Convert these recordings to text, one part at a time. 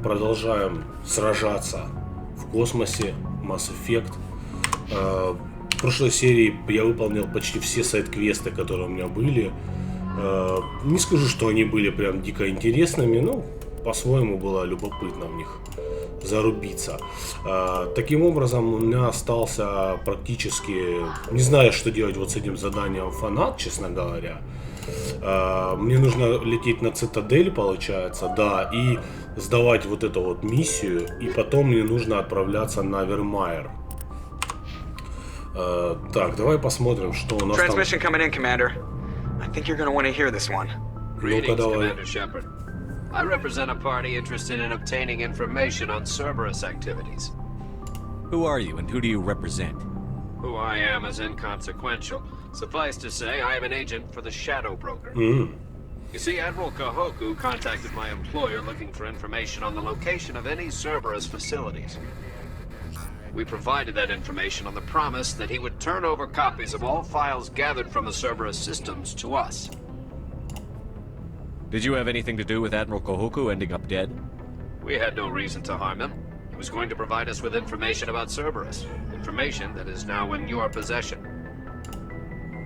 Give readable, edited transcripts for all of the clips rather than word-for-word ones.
продолжаем сражаться в космосе. Mass Effect. В прошлой серии я выполнил почти все сайд-квесты, которые у меня были. Не скажу, что они были прям дико интересными, но по-своему было любопытно в них зарубиться. Таким образом, у меня остался практически... Не знаю, что делать вот с этим заданием фанат, честно говоря. Мне нужно лететь на цитадель, получается, да, и сдавать вот эту вот миссию, и потом мне нужно отправляться на Вермайер. Так, давай посмотрим, что у нас там. Transmission coming in, Commander. I think you're going to want to hear this one. Greetings, Commander Shepard. I represent a party interested in obtaining information on Cerberus activities. Who are you and who do you represent? Who I am is inconsequential. Suffice to say, I am an agent for the Shadow Broker. You see, Admiral Kahoku contacted my employer looking for information on the location of any Cerberus facilities. We provided that information on the promise that he would turn over copies of all files gathered from the Cerberus systems to us. Did you have anything to do with Admiral Kahoku ending up dead? We had no reason to harm him. He was going to provide us with information about Cerberus. Information that is now in your possession.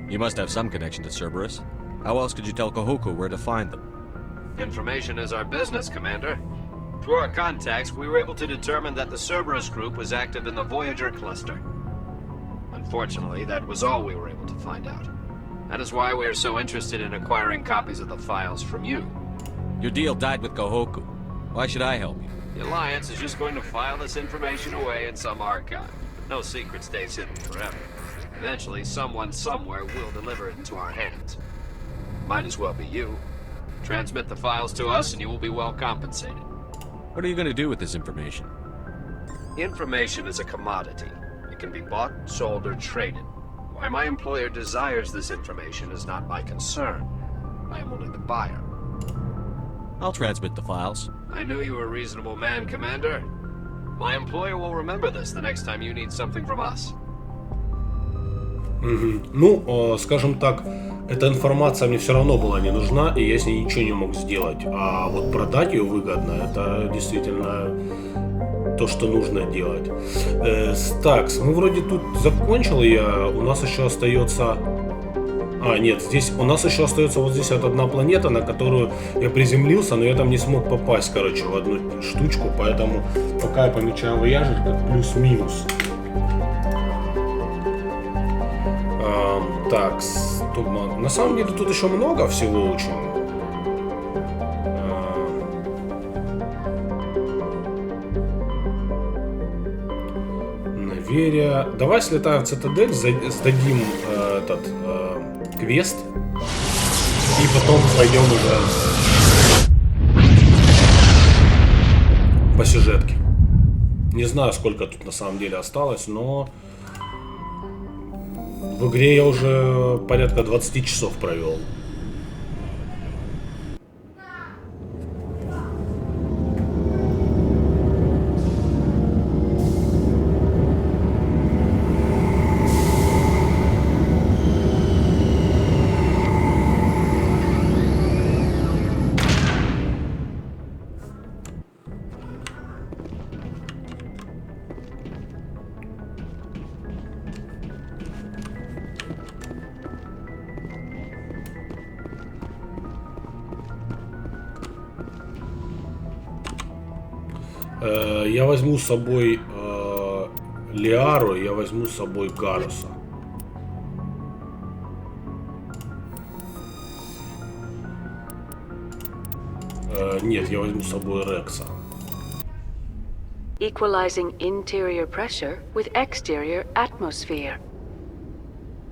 You must have some connection to Cerberus. How else could you tell Kahoku where to find them? Information is our business, Commander. Through our contacts, we were able to determine that the Cerberus group was active in the Voyager cluster. Unfortunately, that was all we were able to find out. That is why we are so interested in acquiring copies of the files from you. Your deal died with Kahoku. Why should I help you? The Alliance is just going to file this information away in some archive. No secret stays hidden forever. Eventually, someone somewhere will deliver it into our hands. Might as well be you. Transmit the files to us and you will be well compensated. What are you going to do with this information? Information is a commodity. It can be bought, sold, or traded. Why my employer desires this information is not my concern. I am only the buyer. I'll transmit the files. I knew you were a reasonable man, Commander. My employer will remember this the next time you need something from us. Ну, скажем так, эта информация мне все равно была не нужна, и я с ней ничего не мог сделать. А вот продать ее выгодно, это действительно то, что нужно делать. Так, мы вроде тут закончил я. У нас еще остается... нет, здесь у нас еще остается вот здесь вот одна планета, на которую я приземлился, но я там не смог попасть, короче, в одну штучку, поэтому пока я помечаю вояжик как плюс-минус. Так, тут, на самом деле тут еще много всего очень. Наверия. Давай слетаем в цитадель, сдадим этот квест и потом пойдем уже по сюжетке. Не знаю, сколько тут на самом деле осталось, но в игре я уже порядка 20 часов провел. Я возьму с собой Лиару, я возьму с собой Гаруса. Нет, я возьму с собой Рекса. Equalizing interior pressure with exterior atmosphere.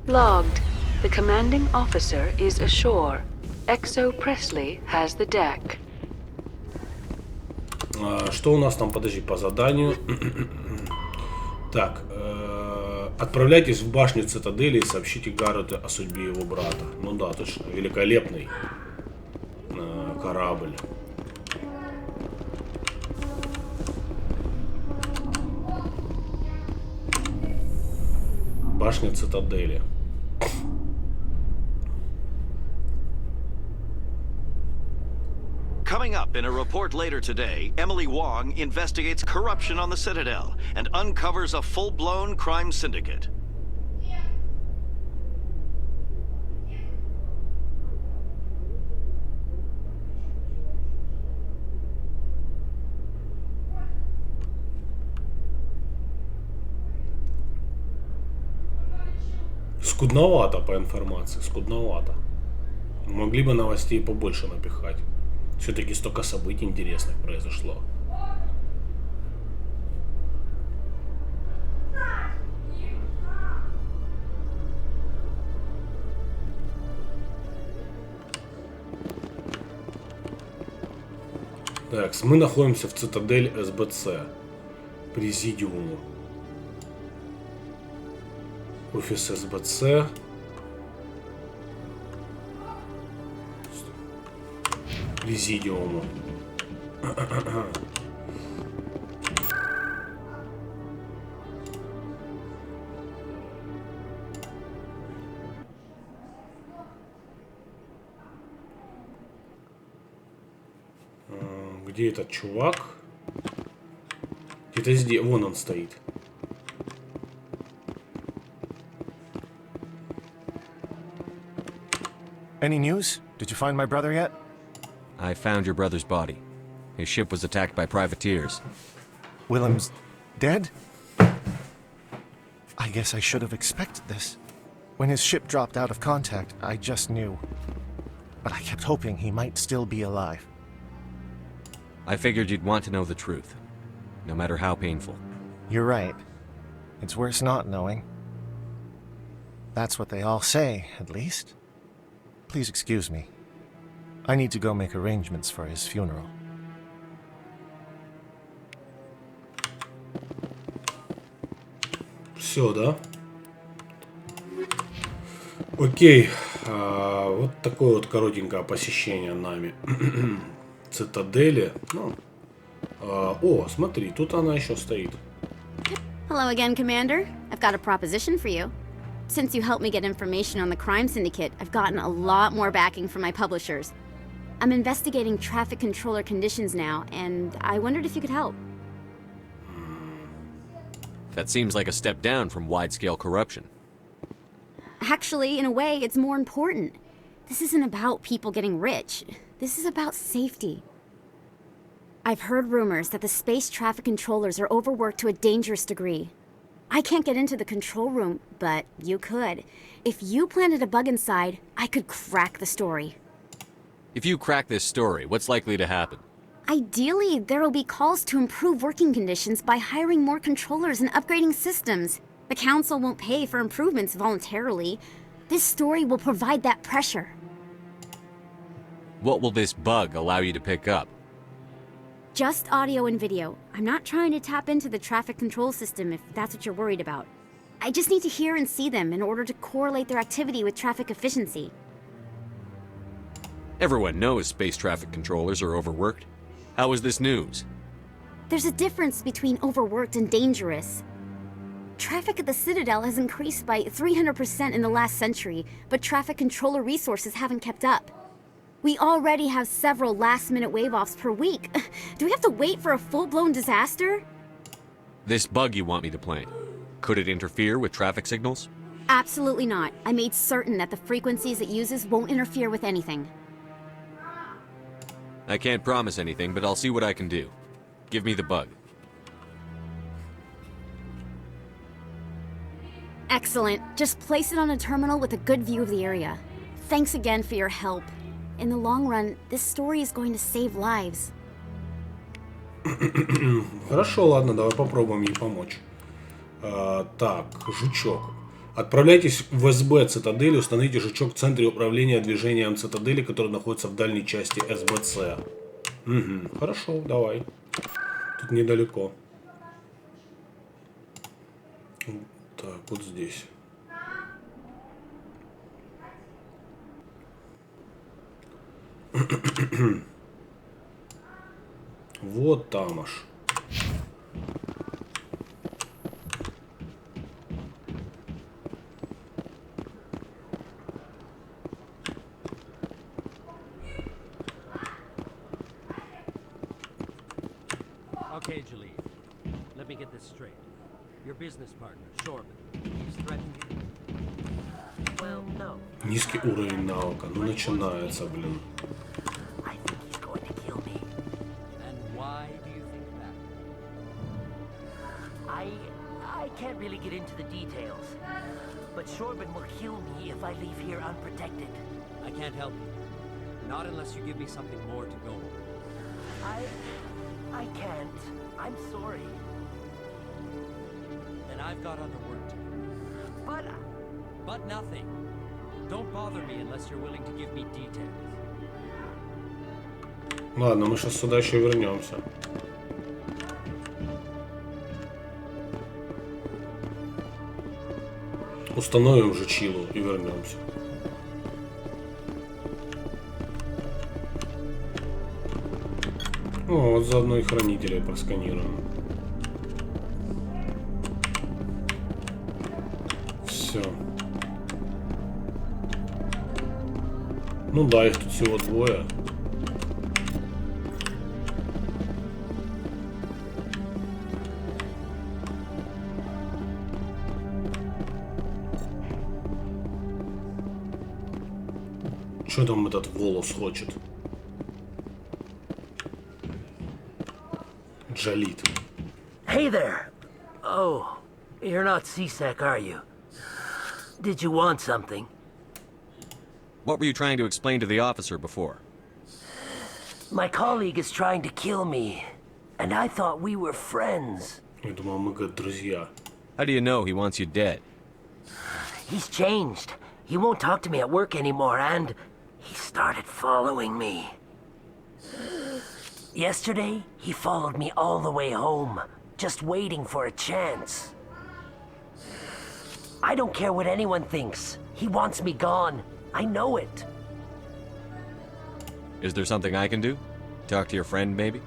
Logged. The commanding officer is ashore. Exo Presley has the deck. Что у нас там, подожди, по заданию? Так, отправляйтесь в башню цитадели и сообщите Гаррету о судьбе его брата. Ну да, точно, великолепный корабль. Башня цитадели. Coming up in a report later today, Emily Wong investigates corruption on the Citadel and uncovers a full-blown crime syndicate. Скудновато по информации, скудновато. Могли бы новостей побольше напихать. Все-таки столько событий интересных произошло. Так, мы находимся в цитадель СБЦ. Президиуму. Офис СБЦ. Президиуму. Где этот чувак? Где-то здесь. Вон он стоит. Any news? Did you find my brother yet? I found your brother's body. His ship was attacked by privateers. Willem's dead? I guess I should have expected this. When his ship dropped out of contact, I just knew. But I kept hoping he might still be alive. I figured you'd want to know the truth, no matter how painful. You're right. It's worse not knowing. That's what they all say, at least. Please excuse me. I need to go make arrangements for his funeral. Все, да? Окей. Вот такое вот коротенькое посещение нами цитадели. Ну. О, смотри, тут она еще стоит. Hello again, Commander. I've got a proposition for you. Since you helped me get information on the crime syndicate, I've gotten a lot more backing from my publishers. I'm investigating traffic controller conditions now, and I wondered if you could help. That seems like a step down from wide-scale corruption. Actually, in a way, it's more important. This isn't about people getting rich. This is about safety. I've heard rumors that the space traffic controllers are overworked to a dangerous degree. I can't get into the control room, but you could. If you planted a bug inside, I could crack the story. If you crack this story, what's likely to happen? Ideally, there will be calls to improve working conditions by hiring more controllers and upgrading systems. The Council won't pay for improvements voluntarily. This story will provide that pressure. What will this bug allow you to pick up? Just audio and video. I'm not trying to tap into the traffic control system if that's what you're worried about. I just need to hear and see them in order to correlate their activity with traffic efficiency. Everyone knows space traffic controllers are overworked. How is this news? There's a difference between overworked and dangerous. Traffic at the Citadel has increased by 300% in the last century, but traffic controller resources haven't kept up. We already have several last-minute wave-offs per week. Do we have to wait for a full-blown disaster? This bug you want me to plant, could it interfere with traffic signals? Absolutely not. I made certain that the frequencies it uses won't interfere with anything. I can't promise anything, but I'll see what I can do. Give me the bug. Excellent. Just place it on a terminal with a good view of the area. Thanks again for your help. In the long run, this story is going to save lives. Хорошо, ладно, давай попробуем ей помочь. Так, жучок. Отправляйтесь в СБ цитадели, установите жучок в центре управления движением цитадели, который находится в дальней части СБЦ. Угу, хорошо, давай. Тут недалеко. Так, вот здесь. Вот там аж. Okay, Jaleel. Let me get this straight. Your business partner, Shorban, he's threatened you? Well, no. Низкий уровень навыка. Ну начинается, блин. I think he's going to kill me. And why do you think that? I can't really get into the details. But Shorban will kill me if I leave here unprotected. I can't help you. Not unless you give me something more to go on. I can't. I'm sorry. Then I've got other work to do. But nothing. Don't bother me unless you're willing to give me details. Ладно, мы сейчас сюда еще вернемся. Установим же чилу и вернемся. О, вот заодно и хранителей просканируем. Все. Ну да, их тут всего двое. Что там этот волос хочет? Джалит. Hey there. Oh, you're not C-Sec, are you? Did you want something? What were you trying to explain to the officer before? My colleague is trying to kill me, and I thought we were friends. Я думал, мы как друзья. How do you know he wants you dead? He's changed. He won't talk to me at work anymore, and he started following me. Yesterday, he followed me all the way home, just waiting for a chance. I don't care what anyone thinks. He wants me gone. I know it. Is there something I can do? Talk to your friend, maybe?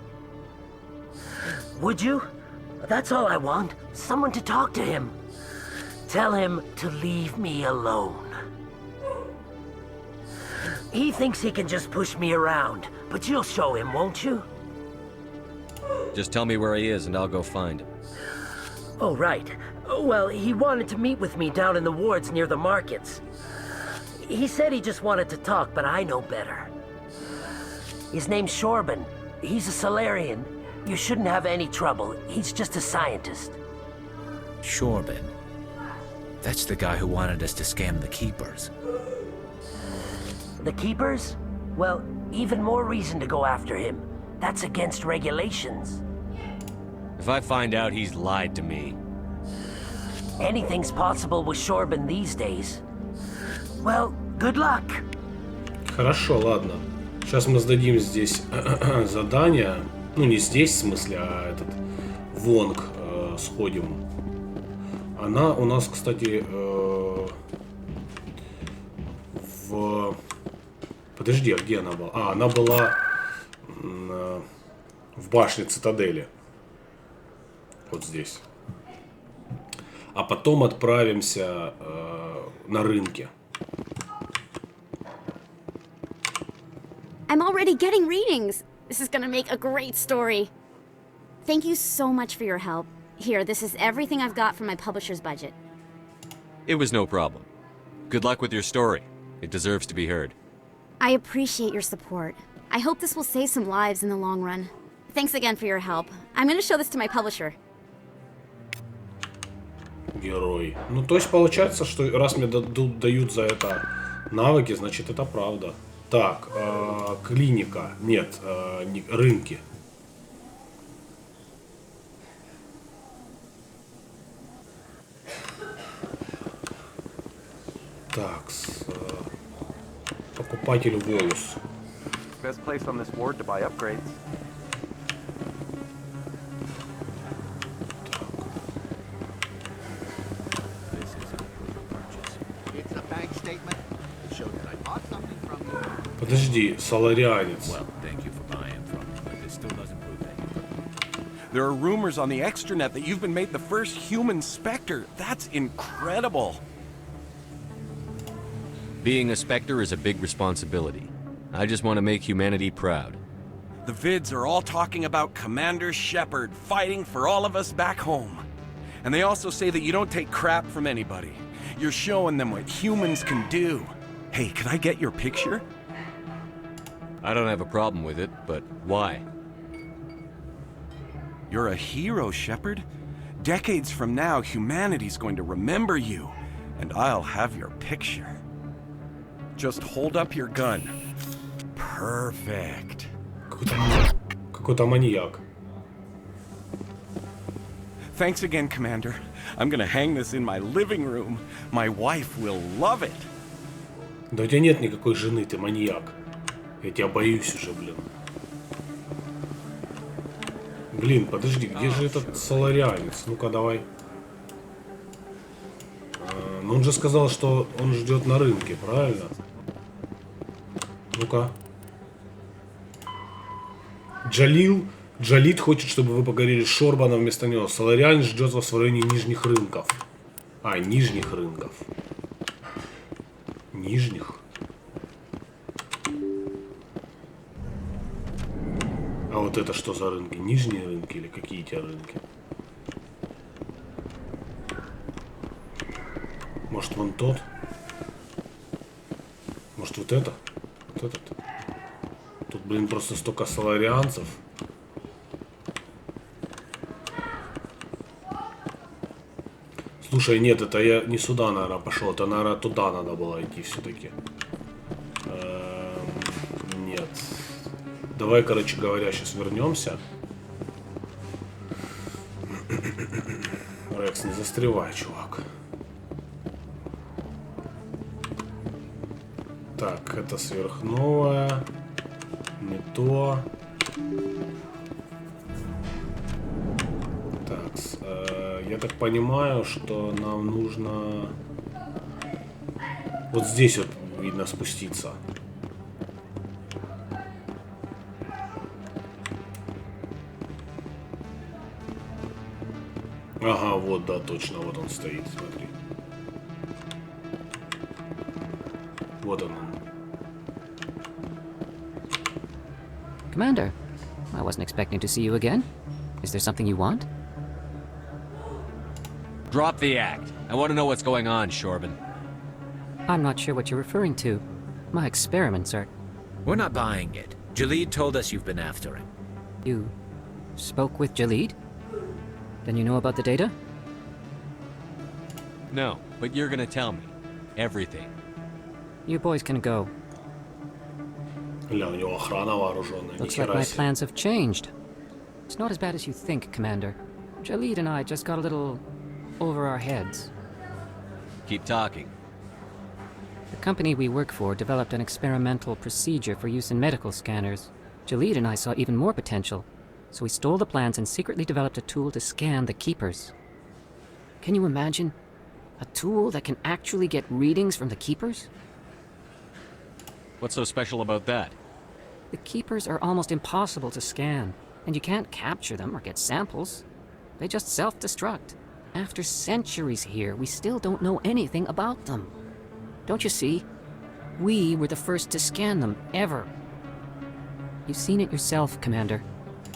Would you? That's all I want. Someone to talk to him. Tell him to leave me alone. He thinks he can just push me around, but you'll show him, won't you? Just tell me where he is and I'll go find him. Oh, right. Well, he wanted to meet with me down in the wards near the markets. He said he just wanted to talk, but I know better. His name's Shorban. He's a Solarian. You shouldn't have any trouble. He's just a scientist. Shorban. That's the guy who wanted us to scam the Keepers. The Keepers? Well, even more reason to go after him. That's against regulations. If I find out he's lied to me... Anything's possible with Shorban these days. Well, good luck. Хорошо, ладно. Сейчас мы сдадим здесь задание. Ну, не здесь, в смысле, а этот Вонг сходим. Она у нас, кстати, в... Подожди, а где она была? А, она была в башне Цитадели. Вот здесь. А потом отправимся на рынке. I'm already getting readings. This is gonna make a great story. Thank you so much for your help. Here, this is everything I've got from my publisher's budget. It was no problem. Good luck with your story. It deserves to be heard. I appreciate your support. I hope this will save some lives in the long run. Thanks again for your help. I'm gonna show this to my publisher. Герой. Ну, то есть получается, что раз мне дают за это навыки, значит это правда. Так, клиника. Нет, рынки. Так, покупатель волос. Best place on this ward to buy upgrades. Подожди, соларианец. There are rumors on the extranet that you've been made the first human Spectre. That's incredible. Being a Spectre is a big responsibility. I just want to make humanity proud. The vids are all talking about Commander Shepard fighting for all of us back home. And they also say that you don't take crap from anybody. You're showing them what humans can do. Hey, can I get your picture? I don't have a problem with it, but why? You're a hero, Shepard. Decades from now, humanity's going to remember you. And I'll have your picture. Just hold up your gun. Perfect. Какой-то маньяк. Thanks again, Commander. I'm gonna hang this in my living room. My wife will love it. Да у тебя нет никакой жены, ты маньяк. Я тебя боюсь уже, блин. Блин, подожди, где же этот соларианец? Ну-ка, давай. Ну он же сказал, что он ждет на рынке, правильно? Ну-ка. Джалид хочет, чтобы вы поговорили с Шорбаном вместо него. Соларианец ждет вас в районе нижних рынков. А, нижних рынков. Нижних? А вот это что за рынки? Нижние рынки или какие у тебя рынки? Может вон тот? Может вот это? Вот этот? Тут, блин, просто столько соларианцев. Слушай, нет, это я не сюда, наверное, пошел. Это, наверное, туда надо было идти все-таки. Нет. Давай, короче говоря, сейчас вернемся. Рекс, не застревай, чувак. Так, это сверхновая. Не то. Так, я так понимаю, что нам нужно вот здесь вот, видно, спуститься. Ага, вот, да, точно, вот он стоит, смотри. Вот он. Commander, I wasn't expecting to see you again. Is there something you want? Drop the act. I want to know what's going on, Shorban. I'm not sure what you're referring to. My experiments are... We're not buying it. Jalid told us you've been after him. You spoke with Jalid? Then you know about the data? No, but you're gonna tell me. Everything. You boys can go. Ля, у него охрана вооруженная. Looks like my plans have changed. It's not as bad as you think, Commander. Jalid and I just got a little over our heads. Keep talking. The company we work for developed an experimental procedure for use in medical scanners. Jalid and I saw even more potential, so we stole the plans and secretly developed a tool to scan the Keepers. Can you imagine? A tool that can actually get readings from the Keepers? What's so special about that? The Keepers are almost impossible to scan, and you can't capture them or get samples. They just self-destruct. After centuries here, we still don't know anything about them. Don't you see? We were the first to scan them, ever. You've seen it yourself, Commander.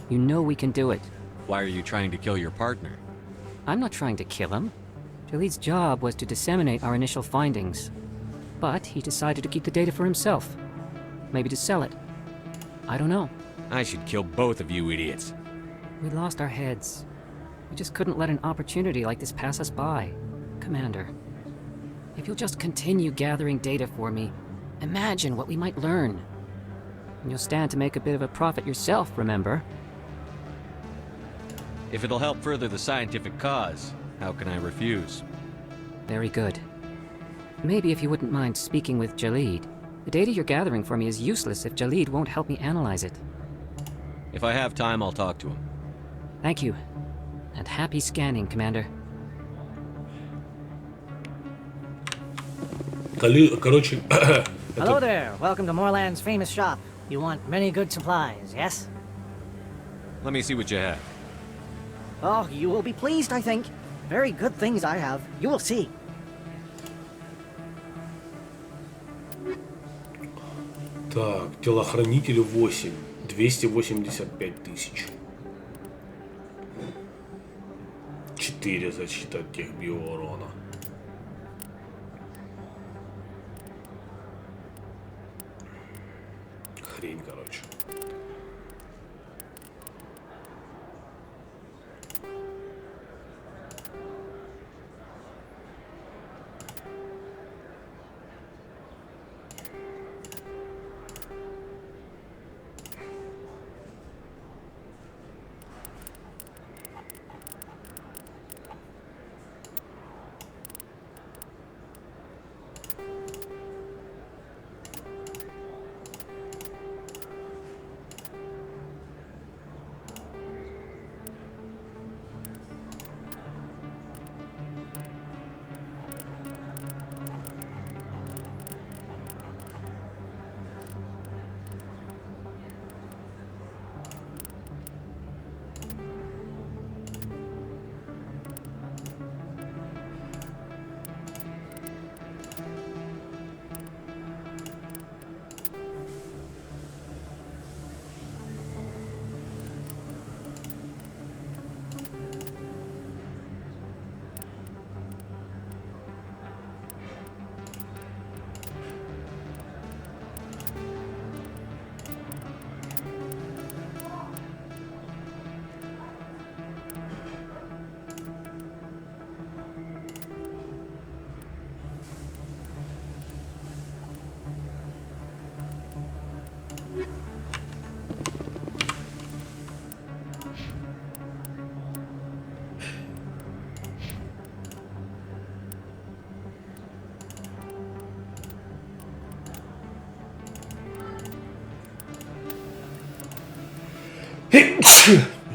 You know we can do it. Why are you trying to kill your partner? I'm not trying to kill him. Jalid's job was to disseminate our initial findings. But he decided to keep the data for himself. Maybe to sell it. I don't know. I should kill both of you idiots. We lost our heads. We just couldn't let an opportunity like this pass us by. Commander, if you'll just continue gathering data for me, imagine what we might learn. And you'll stand to make a bit of a profit yourself, remember? If it'll help further the scientific cause, how can I refuse? Very good. Maybe if you wouldn't mind speaking with Jalid. The data you're gathering for me is useless if Jalid won't help me analyze it. If I have time, I'll talk to him. Thank you. And happy scanning, Commander. Короче... Hello there. Welcome to Moorland's famous shop. You want many good supplies, yes? Let me see what you have. Oh, you will be pleased, I think. Very good things I have. You will see. Так, телохранителю 8. 285 тысяч. 4 защита от тех биоурона. Хрень, короче.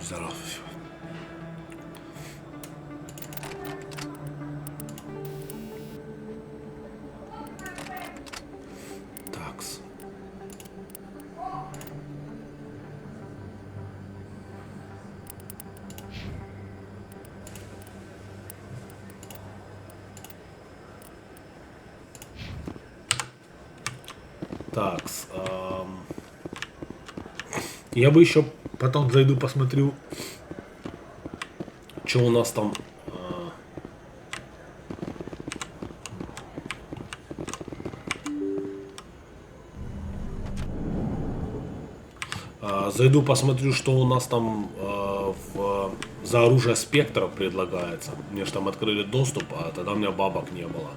Здорово. Такс. Такс. Я бы еще потом зайду, посмотрю, что у нас там. Зайду, посмотрю, что у нас там за оружие спектра предлагается. Мне же там открыли доступ, а тогда у меня бабок не было.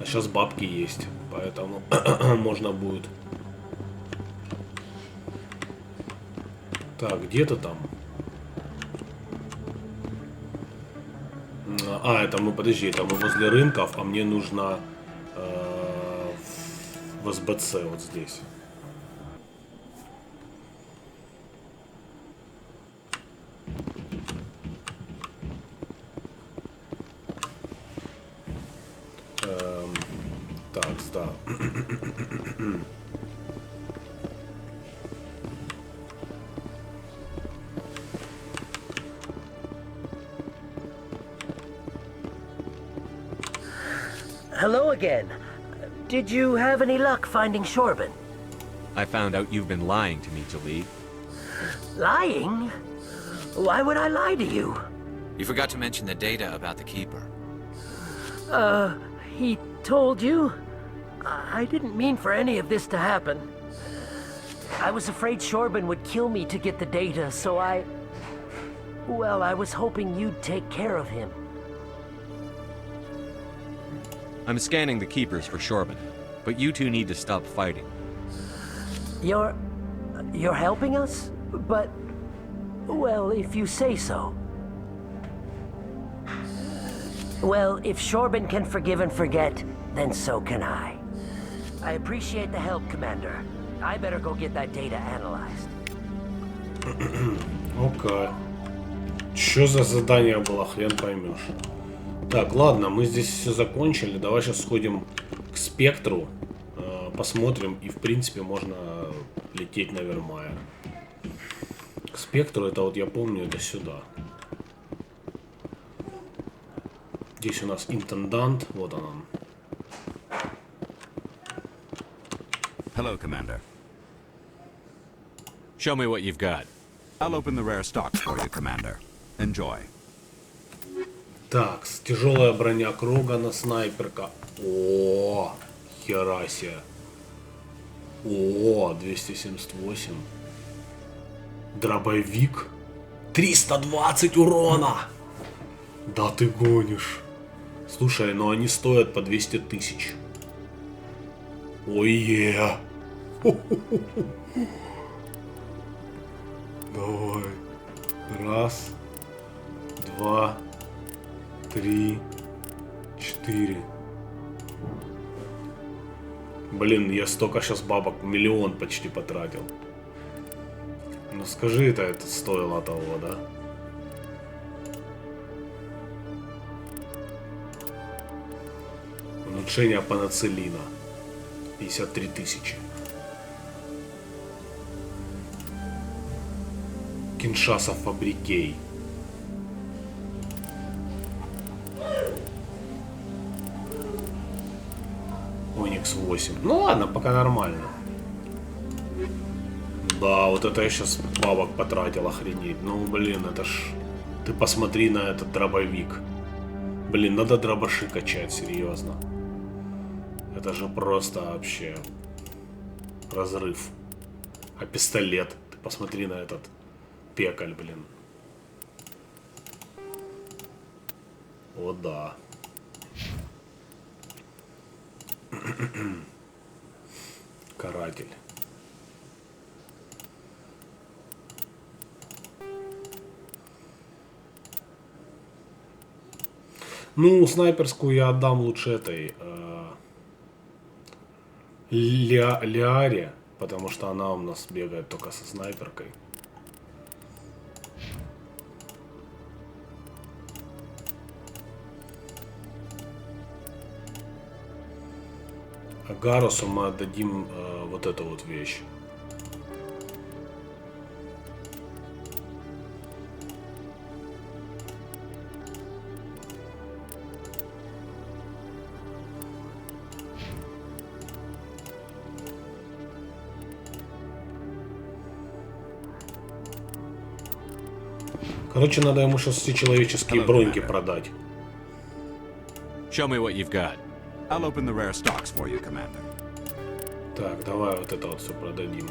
А сейчас бабки есть, поэтому можно будет. Так, где-то там. Это мы, подожди, это мы возле рынков, а мне нужно в СБЦ вот здесь. Так, да. Hello again. Did you have any luck finding Shorben? I found out you've been lying to me, Jalid. Lying? Why would I lie to you? You forgot to mention the data about the Keeper. He told you? I didn't mean for any of this to happen. I was afraid Shorben would kill me to get the data, so well, I was hoping you'd take care of him. I'm scanning the Keepers for Shorben, but you two need to stop fighting. You're helping us? But, well, if you say so. Well, if Shorben can forgive and forget, then so can I. I appreciate the help, Commander. I better go get that data analyzed. Окей. Что за задание было, хрен поймешь. Так, ладно, мы здесь все закончили. Давай сейчас сходим к спектру, посмотрим, и в принципе можно лететь на Вермайере. К спектру, это вот я помню, это сюда. Здесь у нас интендант, вот он. Hello, Commander. Show me what you've got. I'll open the rare stocks for you, Commander. Enjoy. Так, тяжелая броня Крогана, снайперка. О, хера себе. О, 278. Дробовик. 320 урона. Да ты гонишь. Слушай, но они стоят по 200 тысяч. Ой-е. Давай. Раз. Два. 3, 4. Блин, я столько сейчас бабок, 1 миллион почти потратил. Ну скажи, это стоило того, да? Улучшение панацелина. 53 тысячи. Киншаса Фабрикей. Оникс 8. Ну ладно, пока нормально. Да, вот это я сейчас бабок потратил, охренеть. Ну блин, это ж... Ты посмотри на этот дробовик. Блин, надо дробаши качать, серьезно. Это же просто вообще разрыв. А пистолет, ты посмотри на этот пекаль, блин. О да. Каратель. Ну, снайперскую я отдам лучше этой Лиаре, потому что она у нас бегает только со снайперкой. А Гарусу мы отдадим вот эту вот вещь. Короче, надо ему сейчас все человеческие броньки продать. Show me what you've got. I'll open the rare stocks for you, Commander. Так, давай вот это вот все продадим.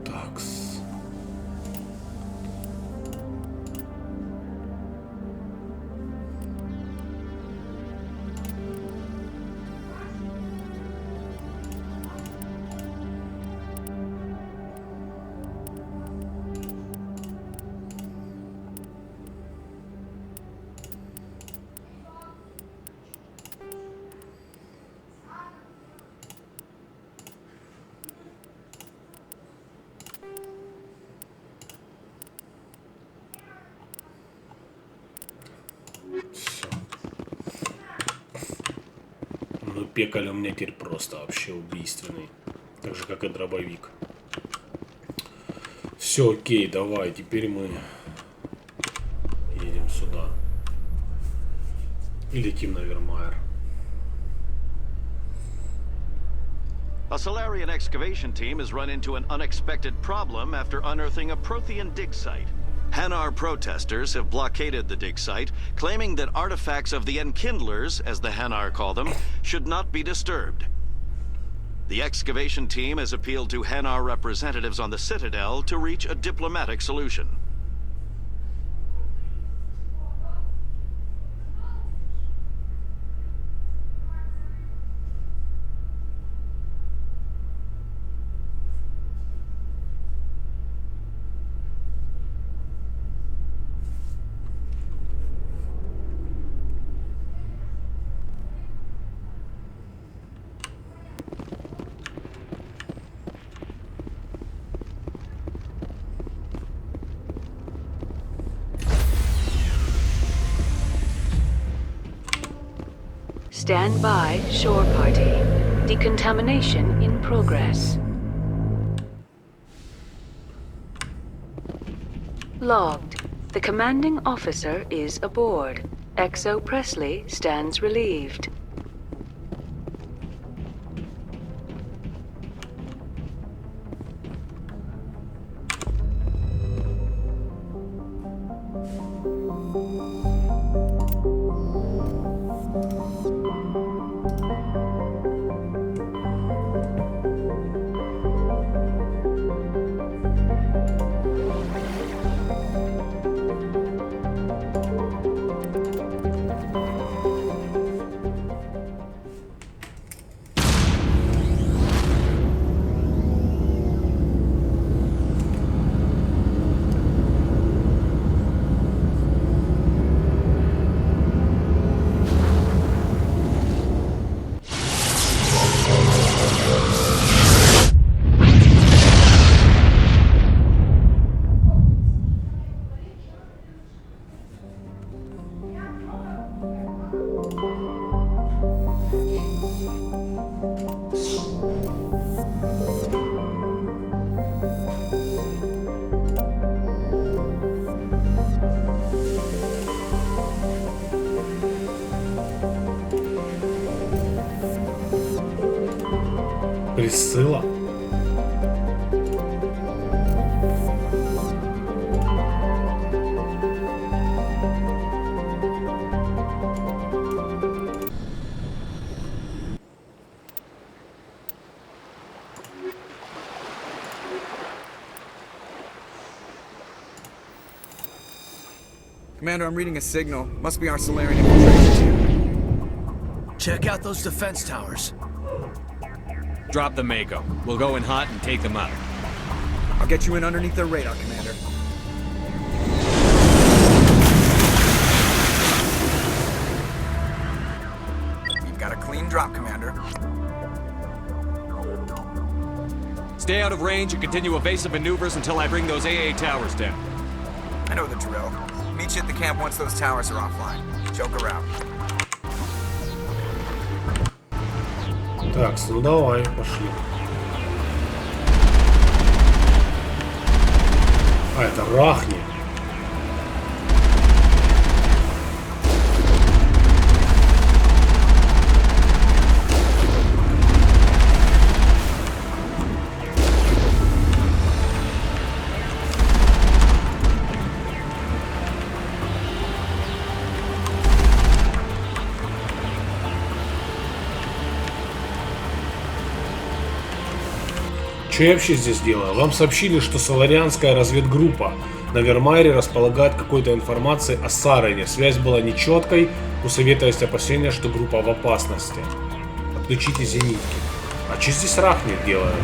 Такс. Ну, пекаль у меня теперь просто вообще убийственный. Так же, как и дробовик. Все, окей, давай, теперь мы едем сюда. И летим на Вермайер. A Solarian excavation team has run into an unexpected problem after unearthing a Prothean dig site. Hanar protesters have blockaded the dig site, claiming that artifacts of the Enkindlers, as the Hanar call them, should not be disturbed. The excavation team has appealed to Hanar representatives on the Citadel to reach a diplomatic solution. Stand by, shore party. Decontamination in progress. Logged. The commanding officer is aboard. XO Presley stands relieved. Присыла. Commander, I'm reading a signal. Must be our Solarian infiltration team. Check out those defense towers. Drop the Mako. We'll go in hot and take them out. I'll get you in underneath their radar, Commander. You've got a clean drop, Commander. Stay out of range and continue evasive maneuvers until I bring those AA towers down. I know the drill. Meet you at the camp once those towers are offline. Joke around. Так, ну давай, пошли. А, это Рахни. Что я вообще здесь делаю? Вам сообщили, что соларианская разведгруппа на Вермайере располагает какой-то информацией о Сарене. Связь была нечеткой, у Совета есть опасения, что группа в опасности. Отключите зенитки. А что здесь Рахни делает?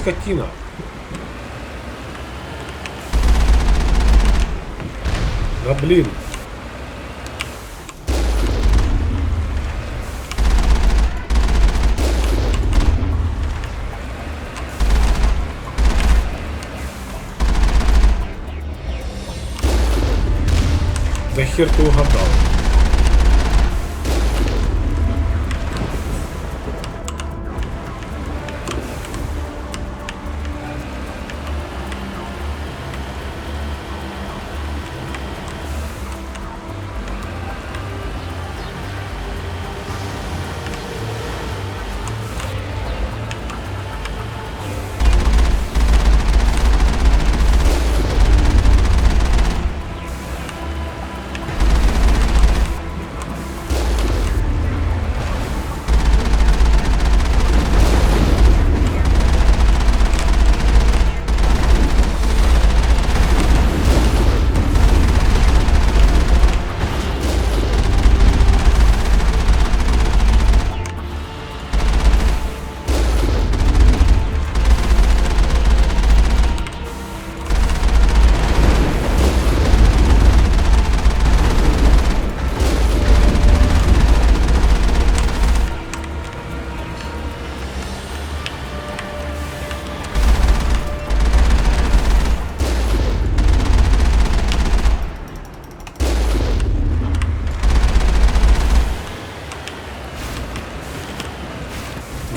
Скотина. Да блин. Да хер ты угадал.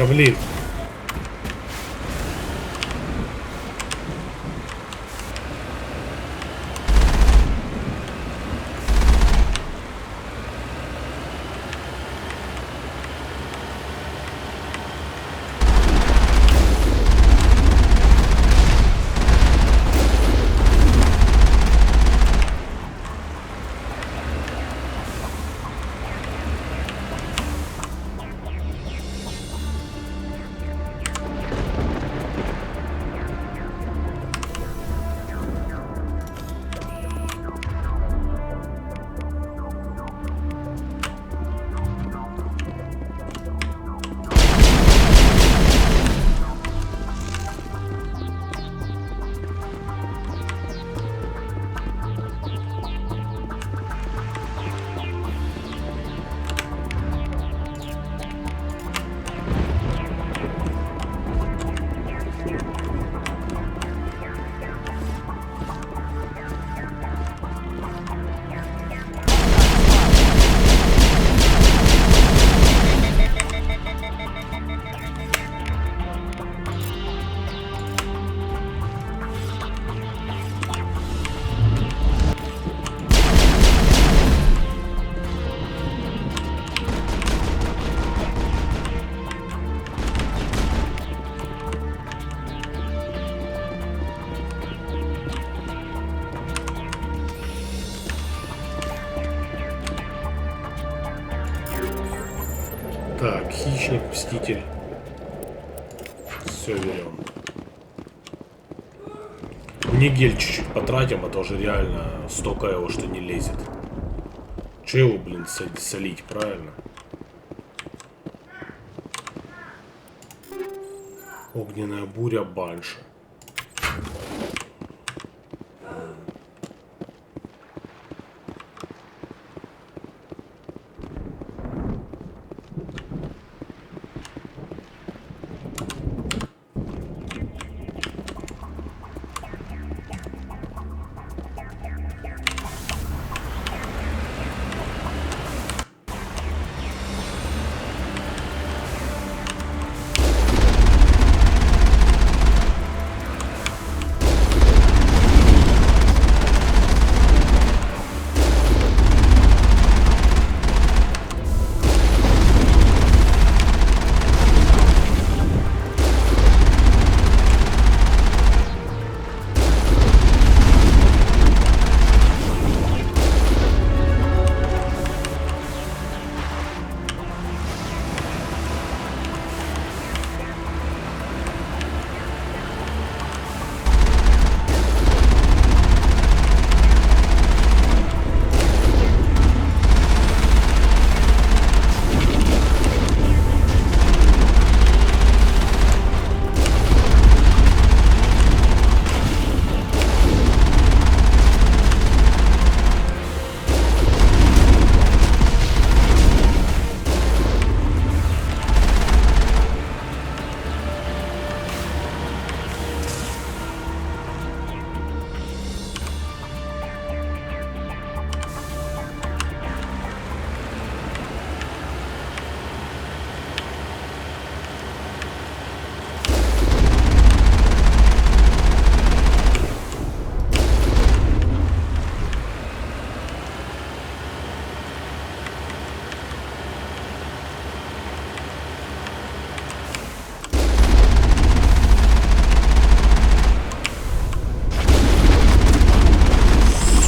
блин. Так, хищник, мститель. Все берем. Не гель чуть-чуть потратим, а то уже реально столько его, что не лезет. Че его, блин, солить, правильно? Огненная буря банши.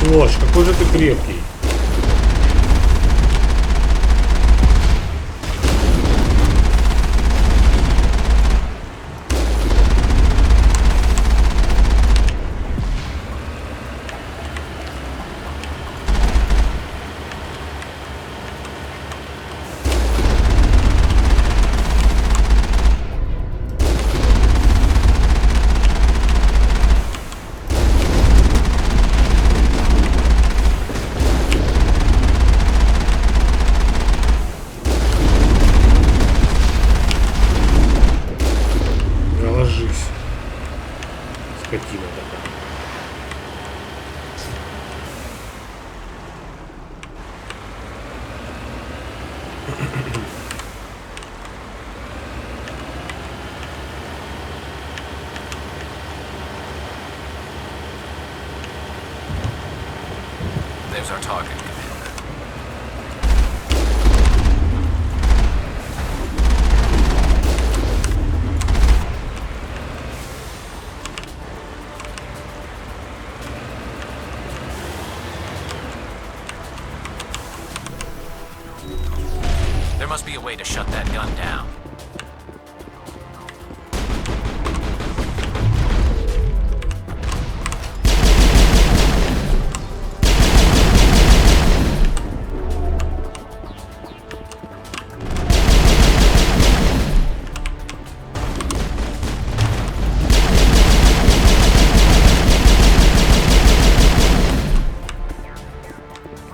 Сволочь, какой же ты крепкий. Скотина такая. representatives are target, Commander. There must be a way to shut that gun down.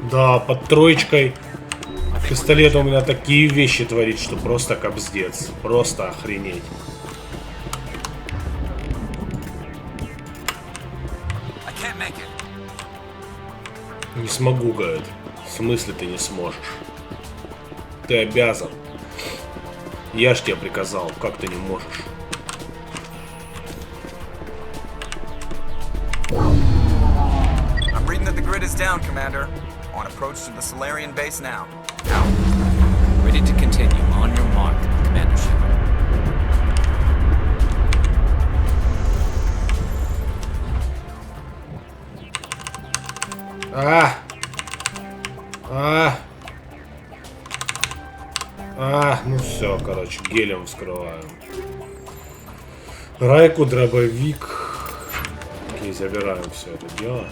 Да, под троечкой пистолета у меня такие вещи творит, что просто капздец. Просто охренеть. Не смогу, говорит. В смысле ты не сможешь? Ты обязан. Я ж тебе приказал, как ты не можешь? I'm reading that the grid is down, Commander. On approach to the Solarian base now. Ready to continue. On your mark, Commander Shepard. Ну все, короче, гелем вскрываем. Райку, дробовик. Окей, забираем все это дело.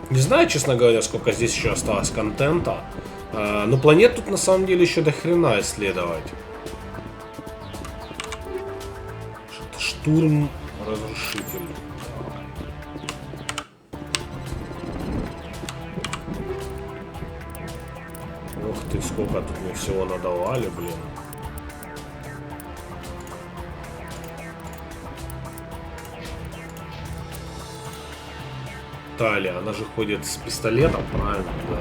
Не знаю, честно говоря, сколько здесь еще осталось контента. Но планет тут на самом деле еще до хрена исследовать. Штурм разрушитель. Ух ты, сколько тут мне всего надавали, блин. Талия, она же ходит с пистолетом, правильно, да.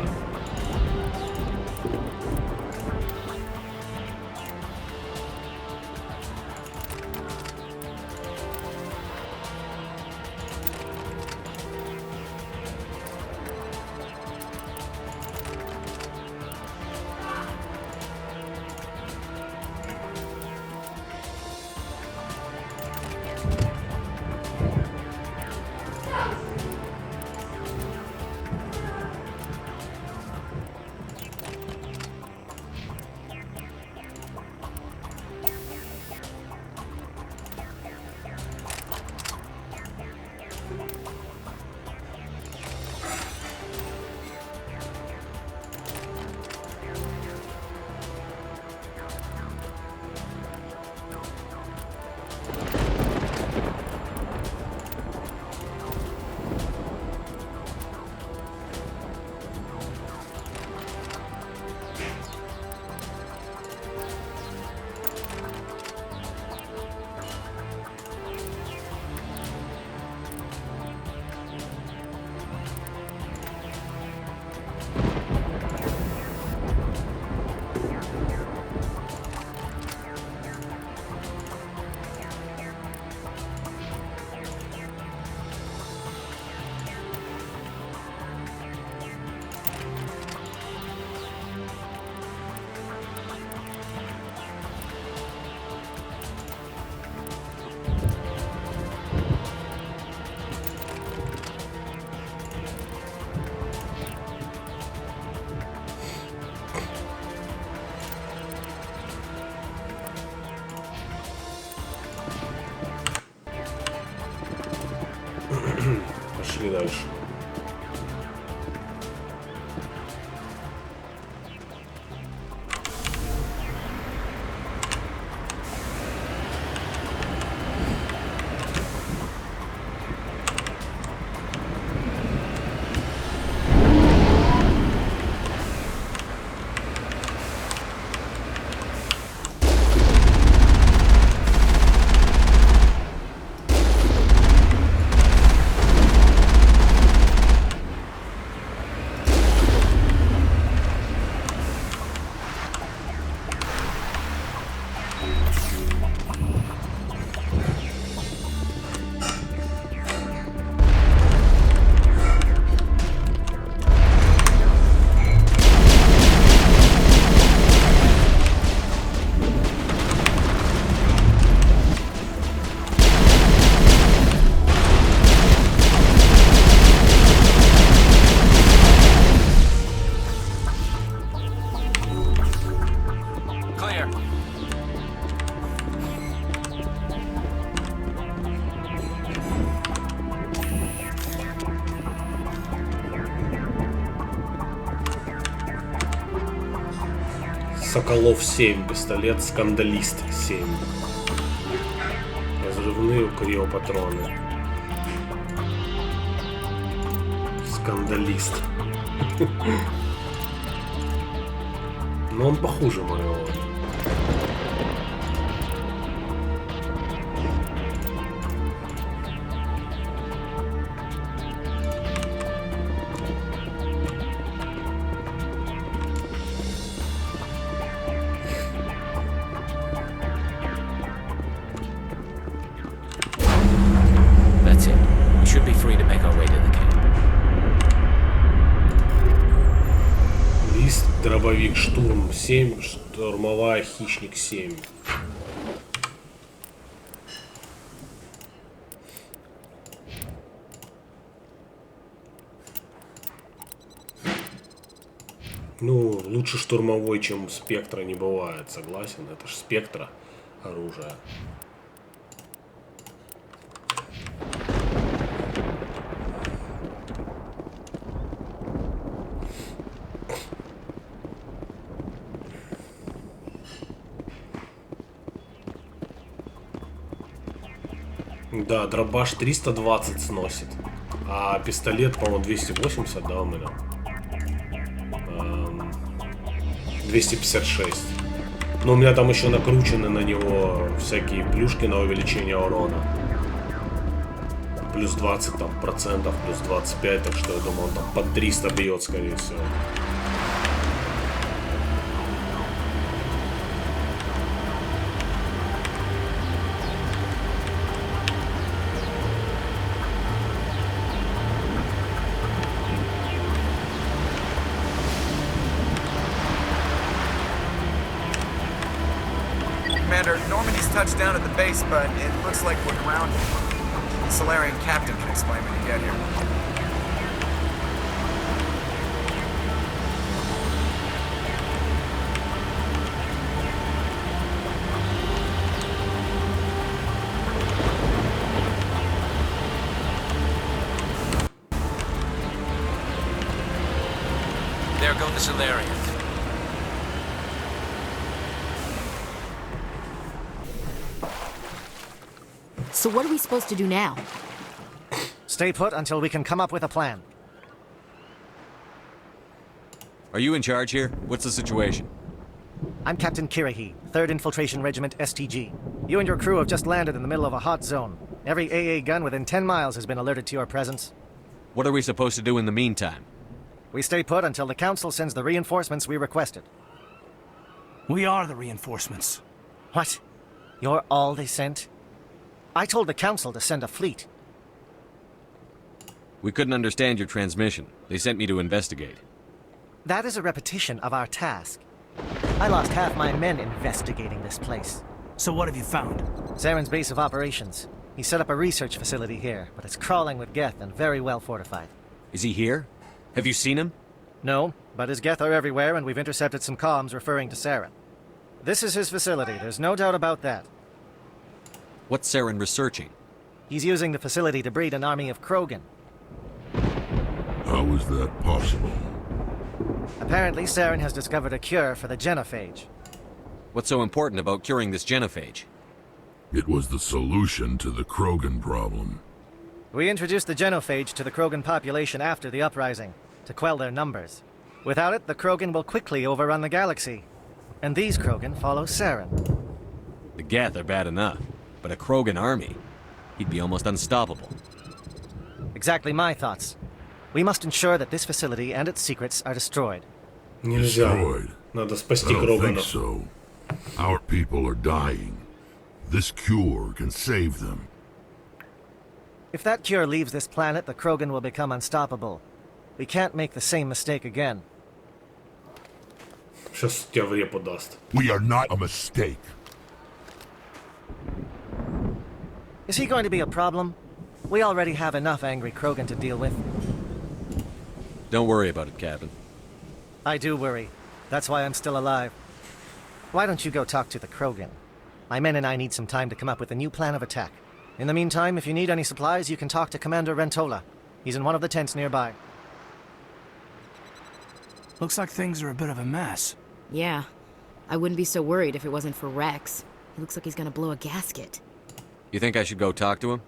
Пошли дальше. Соколов 7, пистолет Скандалист 7. Разрывные криопатроны. Скандалист. Но он похуже моего. That's it. We should be free to make our way to the camp. Лист, дробовик, штурм 7, штурмовая, хищник 7. Ну, лучше штурмовой, чем спектра не бывает, согласен? Это ж спектра оружия. Да, дробаш 320 сносит. А пистолет, по-моему, 280, да, у меня? 256. Но у меня там еще накручены на него всякие плюшки на увеличение урона. Плюс 20 там процентов, плюс 25, так что я думаю, он там под 300 бьет, скорее всего. Commander, Normandy's touched down at the base, but it looks like we're grounded. The Solarian captain can explain when you get here. There go the Solarians. So what are we supposed to do now? Stay put until we can come up with a plan. Are you in charge here? What's the situation? I'm Captain Kirahi, 3rd Infiltration Regiment STG. You and your crew have just landed in the middle of a hot zone. Every AA gun within 10 miles has been alerted to your presence. What are we supposed to do in the meantime? We stay put until the Council sends the reinforcements we requested. We are the reinforcements. What? You're all they sent? I told the Council to send a fleet. We couldn't understand your transmission. They sent me to investigate. That is a repetition of our task. I lost half my men investigating this place. So what have you found? Zaren's base of operations. He set up a research facility here, but it's crawling with Geth and very well fortified. Is he here? Have you seen him? No, but his Geth are everywhere and we've intercepted some comms referring to Zaren. This is his facility, there's no doubt about that. What's Zaren researching? He's using the facility to breed an army of Krogan. How is that possible? Apparently, Zaren has discovered a cure for the genophage. What's so important about curing this genophage? It was the solution to the Krogan problem. We introduced the genophage to the Krogan population after the uprising, to quell their numbers. Without it, the Krogan will quickly overrun the galaxy. And these Krogan follow Zaren. The Geth are bad enough, but a Krogan army? He'd be almost unstoppable. Exactly my thoughts. We must ensure that this facility and its secrets are destroyed. Destroyed? Надо спасти I don't think Kroganов. so. Our people are dying. This cure can save them. If that cure leaves this planet, the Krogan will become unstoppable. We can't make the same mistake again. Сейчас тебя в репу даст. We are not a mistake. Is he going to be a problem? We already have enough angry Krogan to deal with. Don't worry about it, Captain. I do worry. That's why I'm still alive. Why don't you go talk to the Krogan? My men and I need some time to come up with a new plan of attack. In the meantime, if you need any supplies, you can talk to Commander Rentola. He's in one of the tents nearby. Looks like things are a bit of a mess. Yeah. I wouldn't be so worried if it wasn't for Rex. He looks like he's gonna blow a gasket. You think I should go talk to him?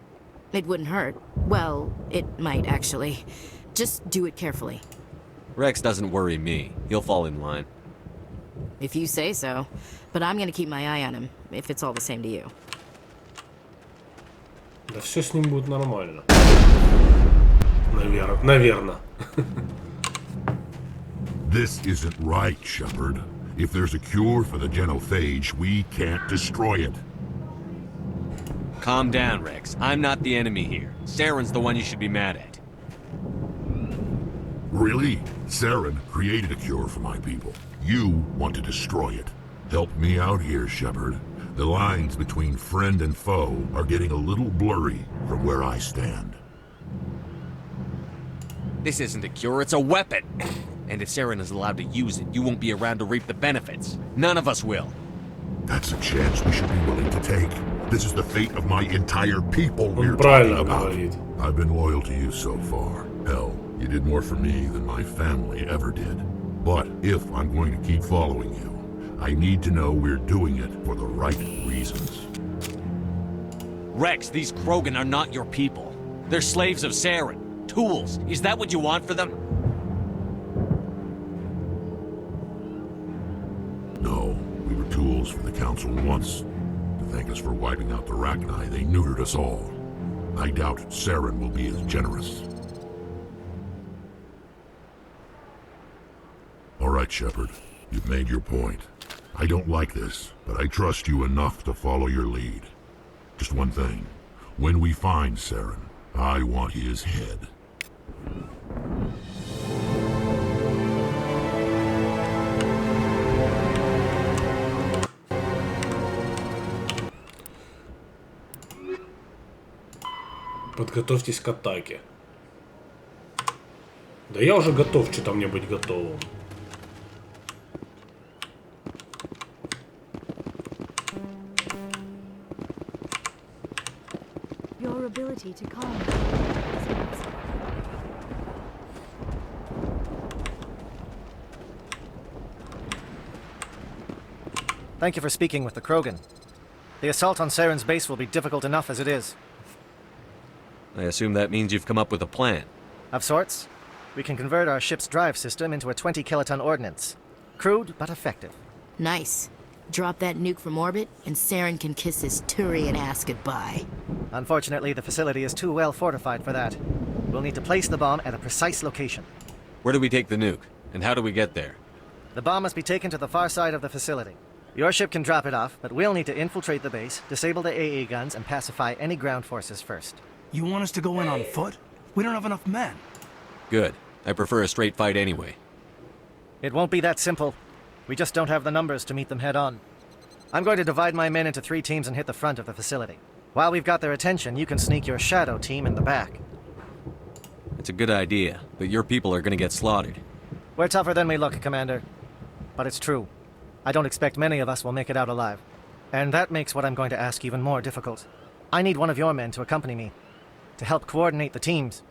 It wouldn't hurt. Well, it might actually. Just do it carefully. Rex doesn't worry me. He'll fall in line. If you say so. But I'm gonna keep my eye on him, if it's all the same to you. Да все с ним будет нормально. Наверно. This isn't right, Shepard. If there's a cure for the genophage, we can't destroy it. Calm down, Rex. I'm not the enemy here. Saren's the one you should be mad at. Really? Saren created a cure for my people. You want to destroy it. Help me out here, Shepard. The lines between friend and foe are getting a little blurry from where I stand. This isn't a cure, it's a weapon! And if Saren is allowed to use it, you won't be around to reap the benefits. None of us will. That's a chance we should be willing to take. This is the fate of my entire people we're talking about. I've been loyal to you so far. Hell, you did more for me than my family ever did. But if I'm going to keep following you, I need to know we're doing it for the right reasons. Rex, these Krogan are not your people. They're slaves of Saren. Tools. Is that what you want for them? No, we were tools for the Council once. To thank us for wiping out the Rachni, they neutered us all. I doubt Saren will be as generous. All right, Shepard. You've made your point. I don't like this, but I trust you enough to follow your lead. Just one thing. When we find Saren, I want his head. Подготовьтесь к атаке. Да я уже готов, что-то мне быть готовым. Your ability to calm. Thank you for speaking with the Krogan. The assault on Saren's base will be difficult enough as it is. I assume that means you've come up with a plan. Of sorts. We can convert our ship's drive system into a 20-kiloton ordnance. Crude, but effective. Nice. Drop that nuke from orbit, and Saren can kiss his Turian ass goodbye. Unfortunately, the facility is too well fortified for that. We'll need to place the bomb at a precise location. Where do we take the nuke? And how do we get there? The bomb must be taken to the far side of the facility. Your ship can drop it off, but we'll need to infiltrate the base, disable the AA guns, and pacify any ground forces first. You want us to go in on foot? We don't have enough men. Good. I prefer a straight fight anyway. It won't be that simple. We just don't have the numbers to meet them head-on. I'm going to divide my men into 3 teams and hit the front of the facility. While we've got their attention, you can sneak your shadow team in the back. It's a good idea, but your people are gonna get slaughtered. We're tougher than we look, Commander. But it's true. I don't expect many of us will make it out alive. And that makes what I'm going to ask even more difficult. I need one of your men to accompany me, to help coordinate the teams.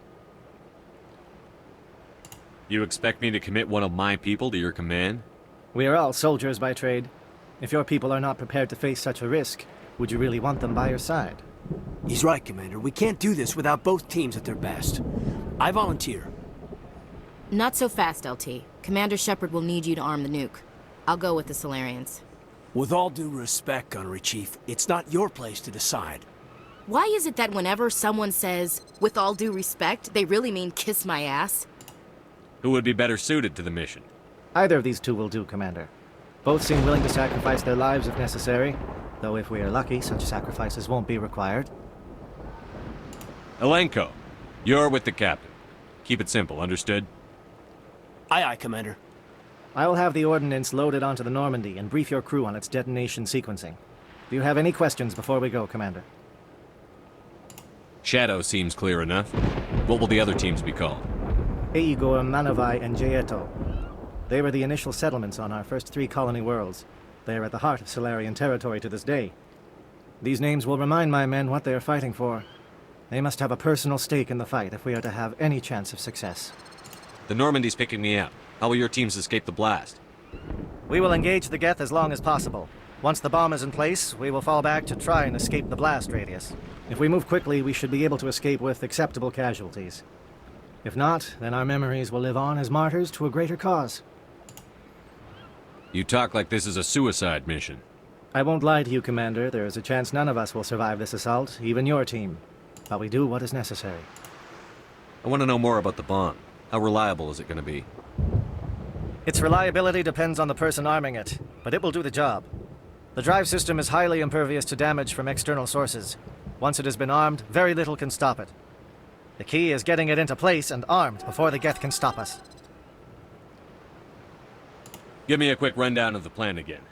You expect me to commit one of my people to your command? We are all soldiers by trade. If your people are not prepared to face such a risk, would you really want them by your side? He's right, Commander. We can't do this without both teams at their best. I volunteer. Not so fast, LT. Commander Shepard will need you to arm the nuke. I'll go with the Solarians. With all due respect, Gunnery Chief, it's not your place to decide. Why is it that whenever someone says, with all due respect, they really mean kiss my ass? Who would be better suited to the mission? Either of these two will do, Commander. Both seem willing to sacrifice their lives if necessary, though if we are lucky, such sacrifices won't be required. Elenko, you're with the captain. Keep it simple, understood? Aye, aye, Commander. I will have the ordnance loaded onto the Normandy and brief your crew on its detonation sequencing. Do you have any questions before we go, Commander? Shadow seems clear enough. What will the other teams be called? Igor, Manovai, and Jaeto. They were the initial settlements on our first 3 colony worlds. They are at the heart of Solarian territory to this day. These names will remind my men what they are fighting for. They must have a personal stake in the fight if we are to have any chance of success. The Normandy's picking me up. How will your teams escape the blast? We will engage the Geth as long as possible. Once the bomb is in place, we will fall back to try and escape the blast radius. If we move quickly, we should be able to escape with acceptable casualties. If not, then our memories will live on as martyrs to a greater cause. You talk like this is a suicide mission. I won't lie to you, Commander. There is a chance none of us will survive this assault, even your team. But we do what is necessary. I want to know more about the bomb. How reliable is it going to be? Its reliability depends on the person arming it, but it will do the job. The drive system is highly impervious to damage from external sources. Once it has been armed, very little can stop it. The key is getting it into place and armed before the Geth can stop us. Give me a quick rundown of the plan again.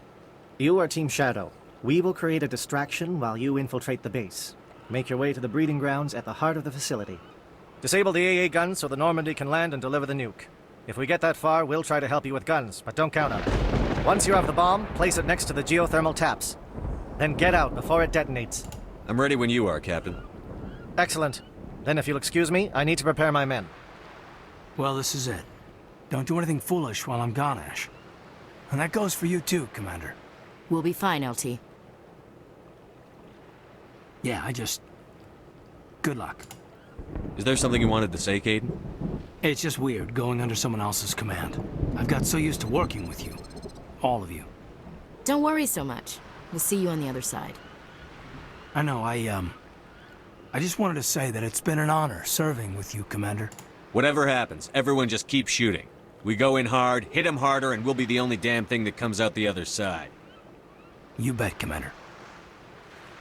You are Team Shadow. We will create a distraction while you infiltrate the base. Make your way to the breeding grounds at the heart of the facility. Disable the AA guns so the Normandy can land and deliver the nuke. If we get that far, we'll try to help you with guns, but don't count on it. Once you have the bomb, place it next to the geothermal taps. Then get out before it detonates. I'm ready when you are, Captain. Excellent. Then if you'll excuse me, I need to prepare my men. Well, this is it. Don't do anything foolish while I'm gone, Ash. And that goes for you too, Commander. We'll be fine, LT. Yeah, good luck. Is there something you wanted to say, Caden? It's just weird, going under someone else's command. I've got so used to working with you. All of you. Don't worry so much. We'll see you on the other side. I know, I just wanted to say that it's been an honor serving with you, Commander. Whatever happens, everyone just keep shooting. We go in hard, hit him harder, and we'll be the only damn thing that comes out the other side. You bet, Commander.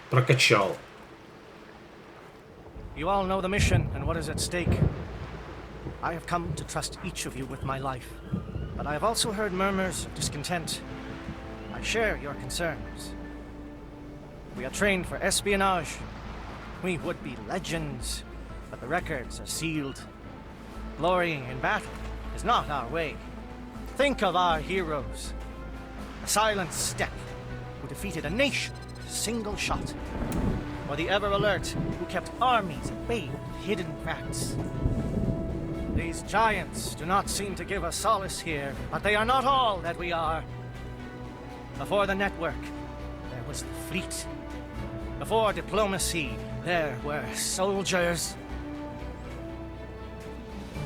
Прокачал. You all know the mission and what is at stake. I have come to trust each of you with my life, but I have also heard murmurs of discontent. I share your concerns. We are trained for espionage. We would be legends, but the records are sealed. Glorying in battle is not our way. Think of our heroes. The silent step who defeated a nation with a single shot. Or the ever-alert who kept armies at bay with hidden cracks. These giants do not seem to give us solace here, but they are not all that we are. Before the network, there was the fleet. Before diplomacy, there were soldiers.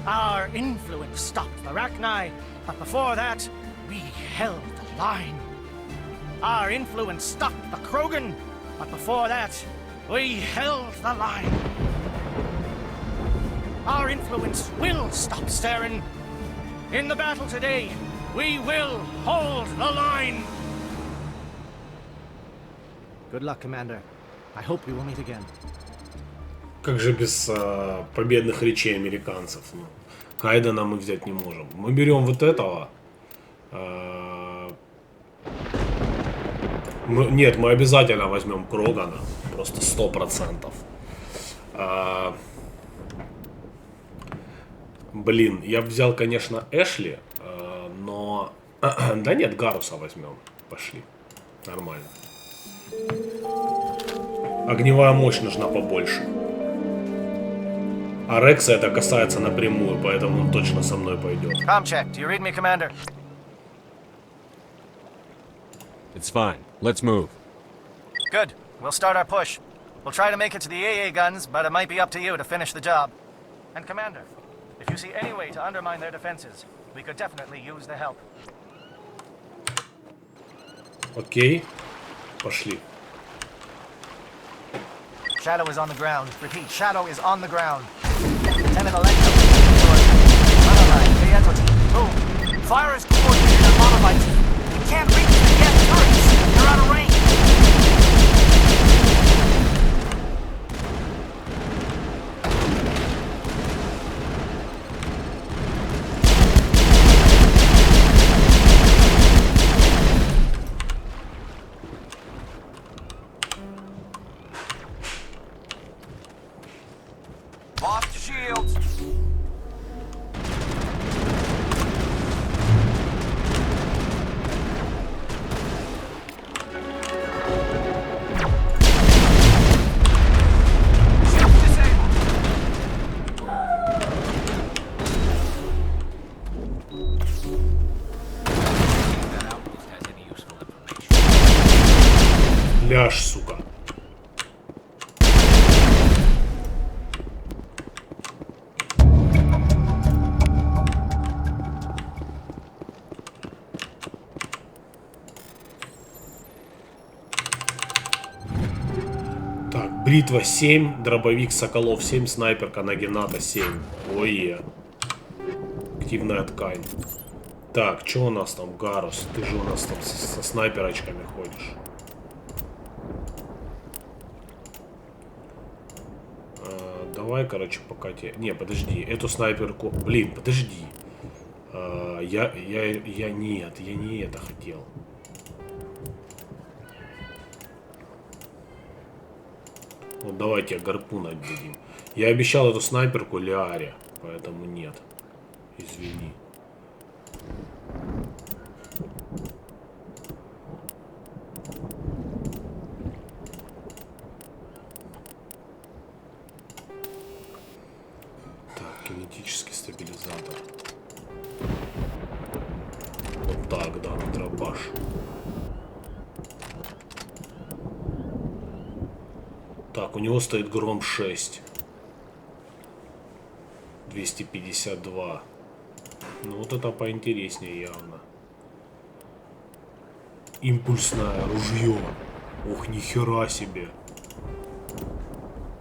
Our influence stopped the Arachni, but before that, we held the line. Our influence stopped the Krogan, but before that, we held the line. Our influence will stop Saren. In the battle today, we will hold the line. Good luck, Commander. I hope we will meet again. Как же без победных речей американцев? Ну, Кайдена мы взять не можем. Мы берем вот этого. Нет, мы обязательно возьмем Крогана. Просто 100%. Блин, я взял, конечно, Эшли, но... Да нет, Гаруса возьмем. Пошли. Нормально. Огневая мощь нужна побольше. А Рекса это касается напрямую, поэтому он точно со мной пойдет. Comcheck, do you read me, Commander? It's fine. Let's move. Good. We'll start our push. We'll try to make it to the AA guns, but it might be up to you to finish the job. And Commander, if you see any way to undermine their defenses, we could definitely use the help. Окей. Пошли. Shadow is on the ground. Repeat, Shadow is on the ground. Lieutenant Electro. Monolite, Beato team. Boom. Fire is coordinated on Monolite team. We can't reach the Geth turrets. They're out of range. Lost shields. Ляж, сука. Так, бритва 7, дробовик Соколов 7, снайперка Нагината 7. Ое. Активная ткань. Так, что у нас там, Гарус? Ты же у нас там со снайперочками ходишь. Давай, короче, пока тебе... Не, подожди, эту снайперку... Блин, подожди. Я не это хотел. Вот давайте гарпун отдадим. Я обещал эту снайперку Лиаре, поэтому нет. Извини. Так, кинетический стабилизатор. Вот так, да, на дробаш. Так, у него стоит гром 6. 252. Ну вот это поинтереснее явно. Импульсное ружье. Ох, нихера себе.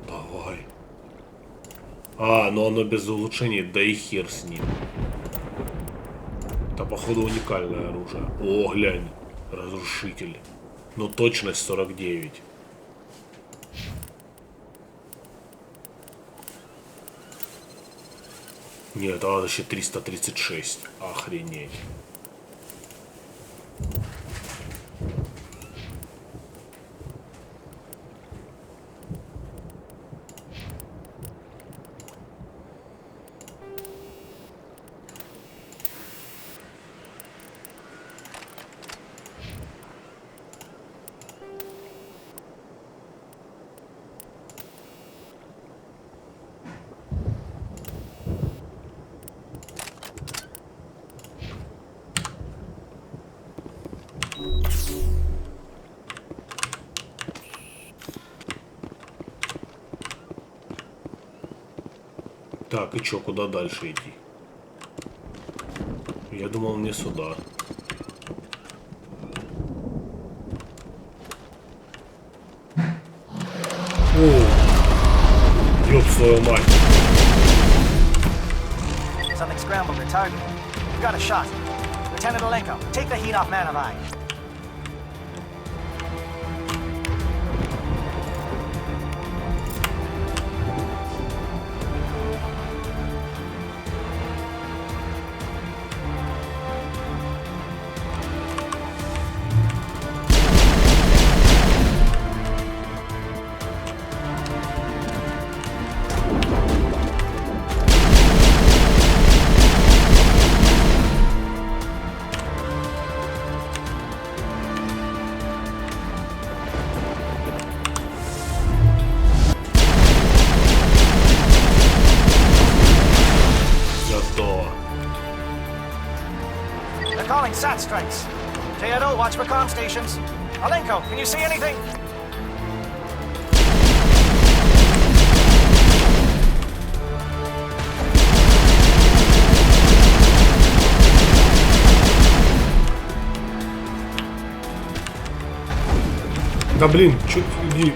Давай. Но оно без улучшений, да и хер с ним. Это походу уникальное оружие. О, глянь. Разрушитель. Но точность 49. Нет, а вообще 336. Охренеть. Так, и чё, куда дальше идти? Я думал, мне сюда. О! Ёб свою мать! Something scrambled their target. We've got a shot. Lieutenant Alenko, take the heat off Man of Eye. SAT strikes. JNO, watch for comm stations. Alenko, can you see anything? Да блин, чуть иди.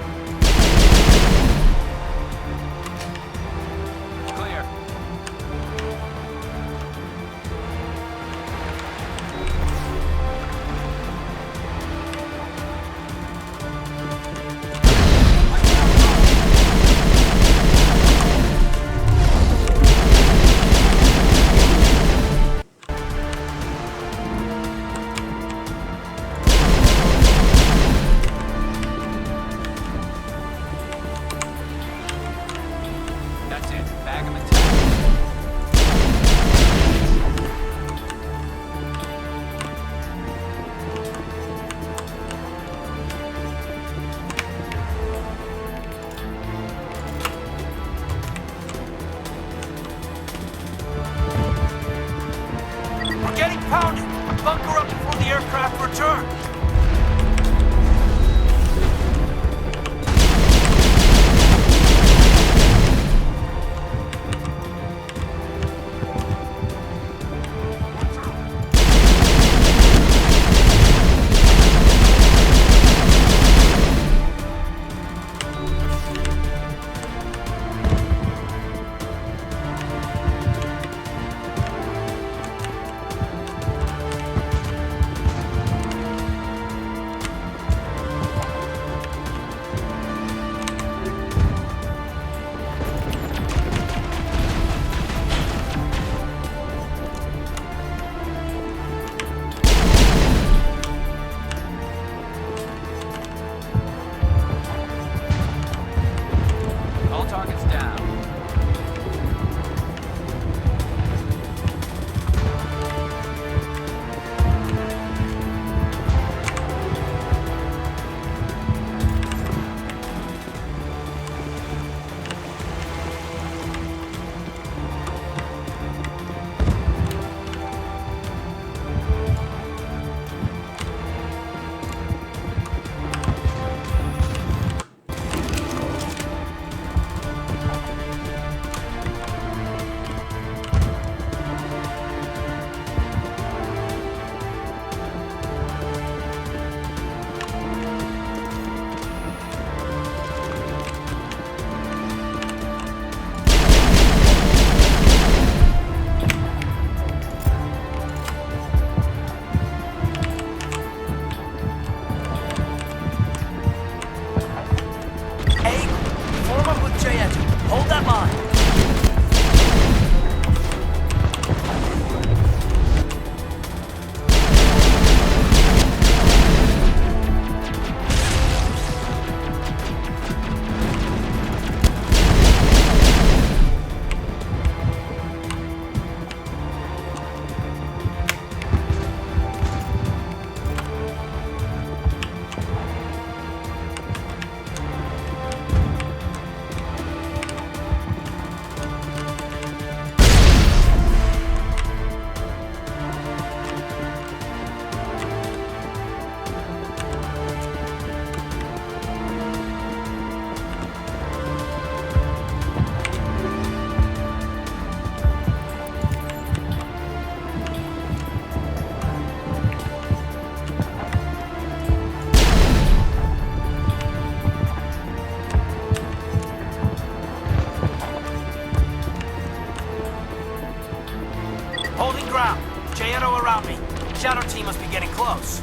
Holding ground. J-Edo around me. Shadow team must be getting close.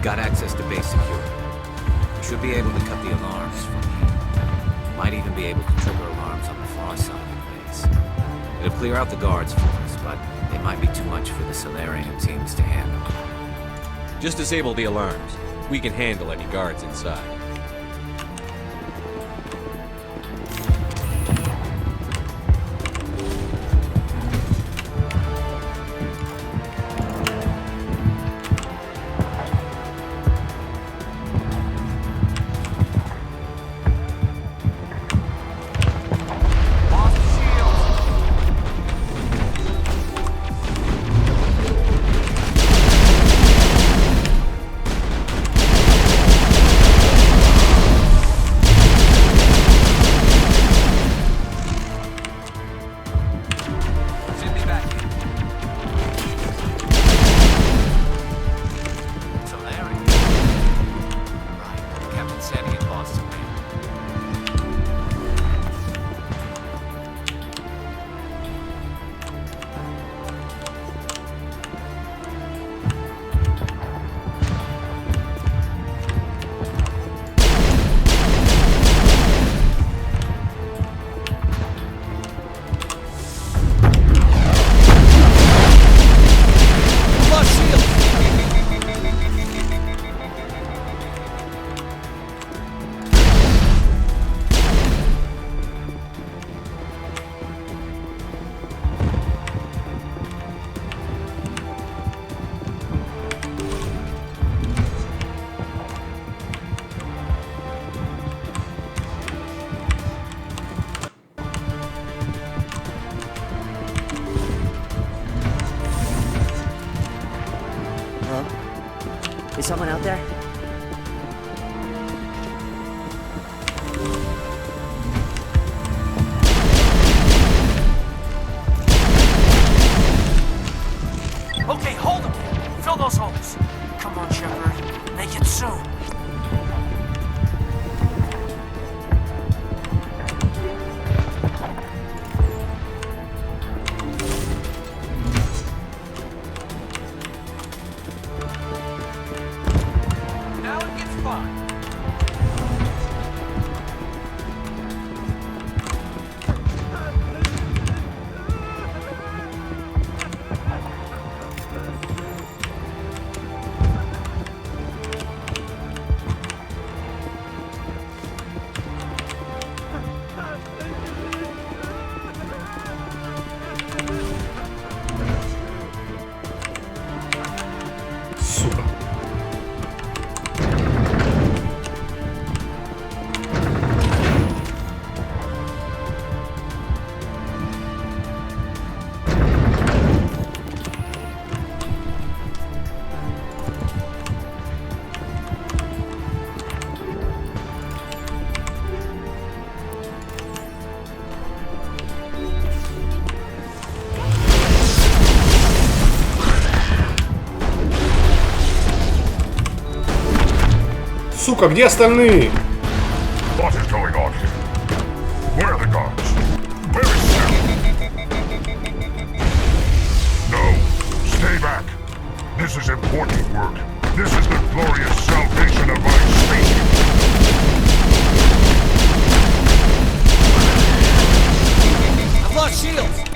Got access to base security. We should be able to cut the alarms from here. Might even be able to trigger alarms on the far side of the base. It'll clear out the guards for us, but they might be too much for the Solarian teams to handle. Just disable the alarms. We can handle any guards inside. Is someone out there? Okay, hold them. Fill those holes. Come on, Shepard. Make it soon. Сука, где остальные? What is going on here? Where are the guards? Where is Sam? No, stay back. This is important work. This is the glorious salvation of my species. I've lost shields!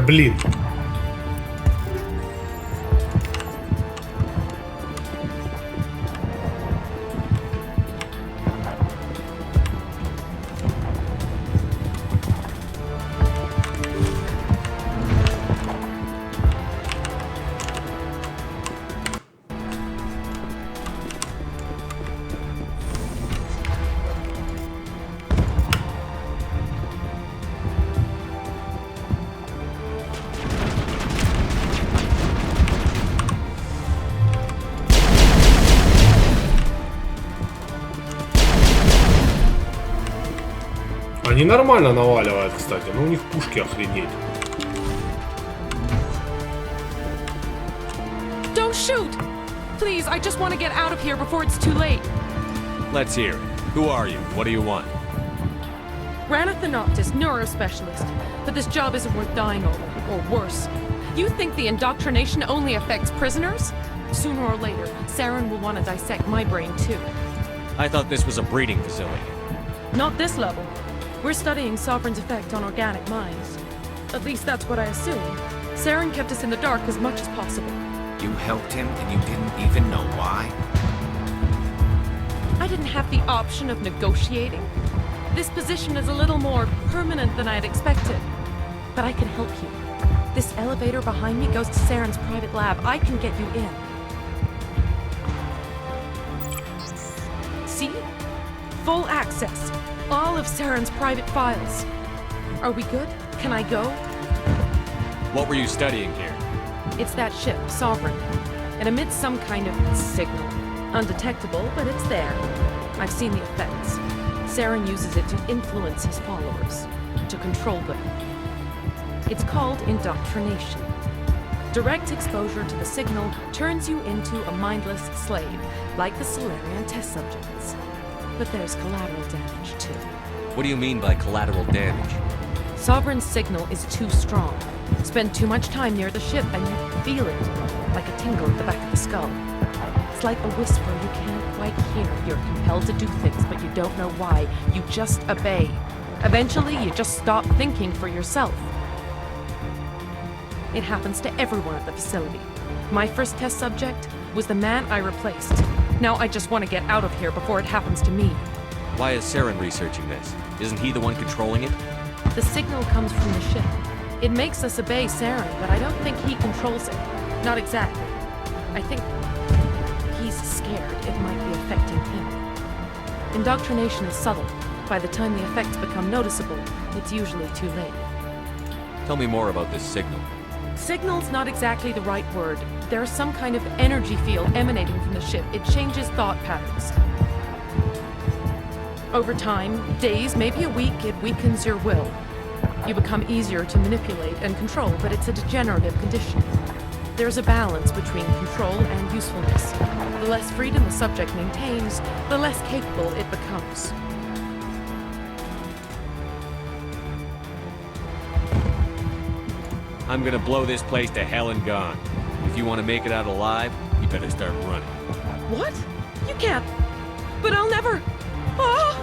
блин. Они нормально наваливают, кстати, но у них пушки охренеть. Don't shoot! Please, I just want to get out of here before it's too late. Let's hear it. Who are you? What do you want? Ranathanoptis, neurospecialist. But this job isn't worth dying over, or worse. You think the indoctrination only affects prisoners? Sooner or later, Saren will want to dissect my brain too. I thought this was a breeding facility. Not this level. We're studying Sovereign's effect on organic minds. At least that's what I assume. Saren kept us in the dark as much as possible. You helped him and you didn't even know why? I didn't have the option of negotiating. This position is a little more permanent than I had expected. But I can help you. This elevator behind me goes to Saren's private lab. I can get you in. See? Full access. All of Saren's private files. Are we good? Can I go? What were you studying here? It's that ship, Sovereign. It emits some kind of signal. Undetectable, but it's there. I've seen the effects. Saren uses it to influence his followers, to control them. It's called indoctrination. Direct exposure to the signal turns you into a mindless slave, like the Solarian test subjects. But there's collateral damage, too. What do you mean by collateral damage? Sovereign's signal is too strong. Spend too much time near the ship and you feel it, like a tingle at the back of the skull. It's like a whisper you can't quite hear. You're compelled to do things, but you don't know why. You just obey. Eventually, you just stop thinking for yourself. It happens to everyone at the facility. My first test subject was the man I replaced. Now I just want to get out of here before it happens to me. Why is Saren researching this? Isn't he the one controlling it? The signal comes from the ship. It makes us obey Saren, but I don't think he controls it. Not exactly. I think he's scared it might be affecting him. Indoctrination is subtle. By the time the effects become noticeable, it's usually too late. Tell me more about this signal. Signal's not exactly the right word. There's some kind of energy field emanating from the ship. It changes thought patterns. Over time, days, maybe a week, it weakens your will. You become easier to manipulate and control, but it's a degenerative condition. There's a balance between control and usefulness. The less freedom the subject maintains, the less capable it becomes. I'm gonna blow this place to hell and gone. If you want to make it out alive, you better start running. What? You can't. But I'll never. Oh!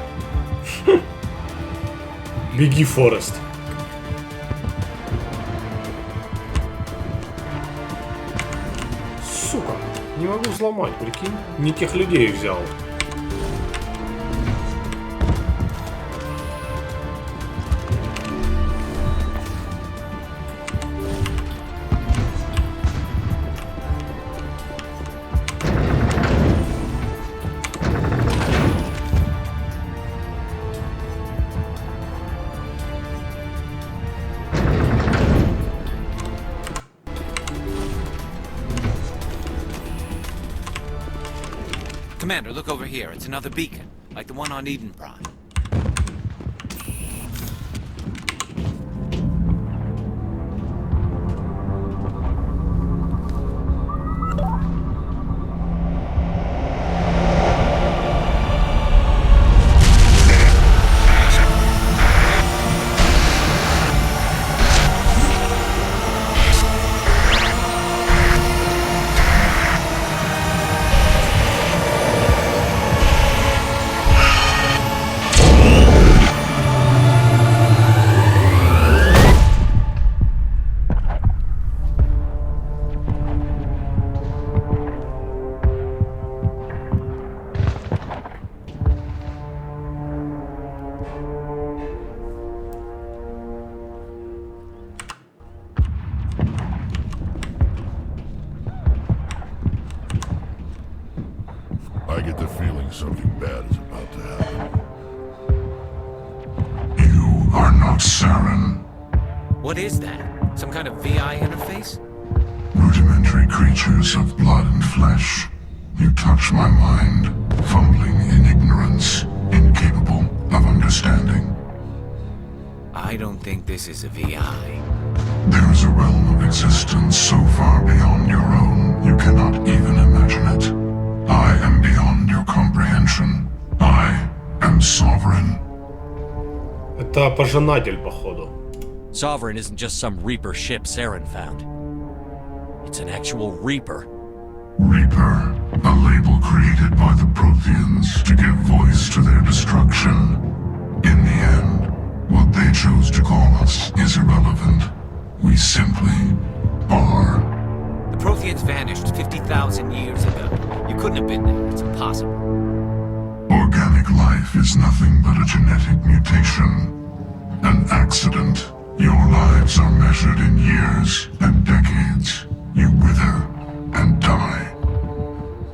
Беги, Форест. Сука, не могу взломать, прикинь. Не тех людей взял. Commander, look over here. It's another beacon, like the one on Eden Prime. think something bad is about to happen. You are not Saren. What is that? Some kind of VI interface? Rudimentary creatures of blood and flesh. You touch my mind, fumbling in ignorance, incapable of understanding. I don't think this is a VI. There is a realm of existence so far beyond your own, you cannot even imagine it. I am beyond your comprehension. I am sovereign. Это пожинатель, походу. Sovereign isn't just some Reaper ship Saren found. It's an actual Reaper. Reaper, a label created by the Protheans to give voice to their destruction. In the end, what they chose to call us is irrelevant. We simply are. The Protheans vanished 50,000 years ago. You couldn't have been there. It's impossible. Organic life is nothing but a genetic mutation. An accident. Your lives are measured in years and decades. You wither and die.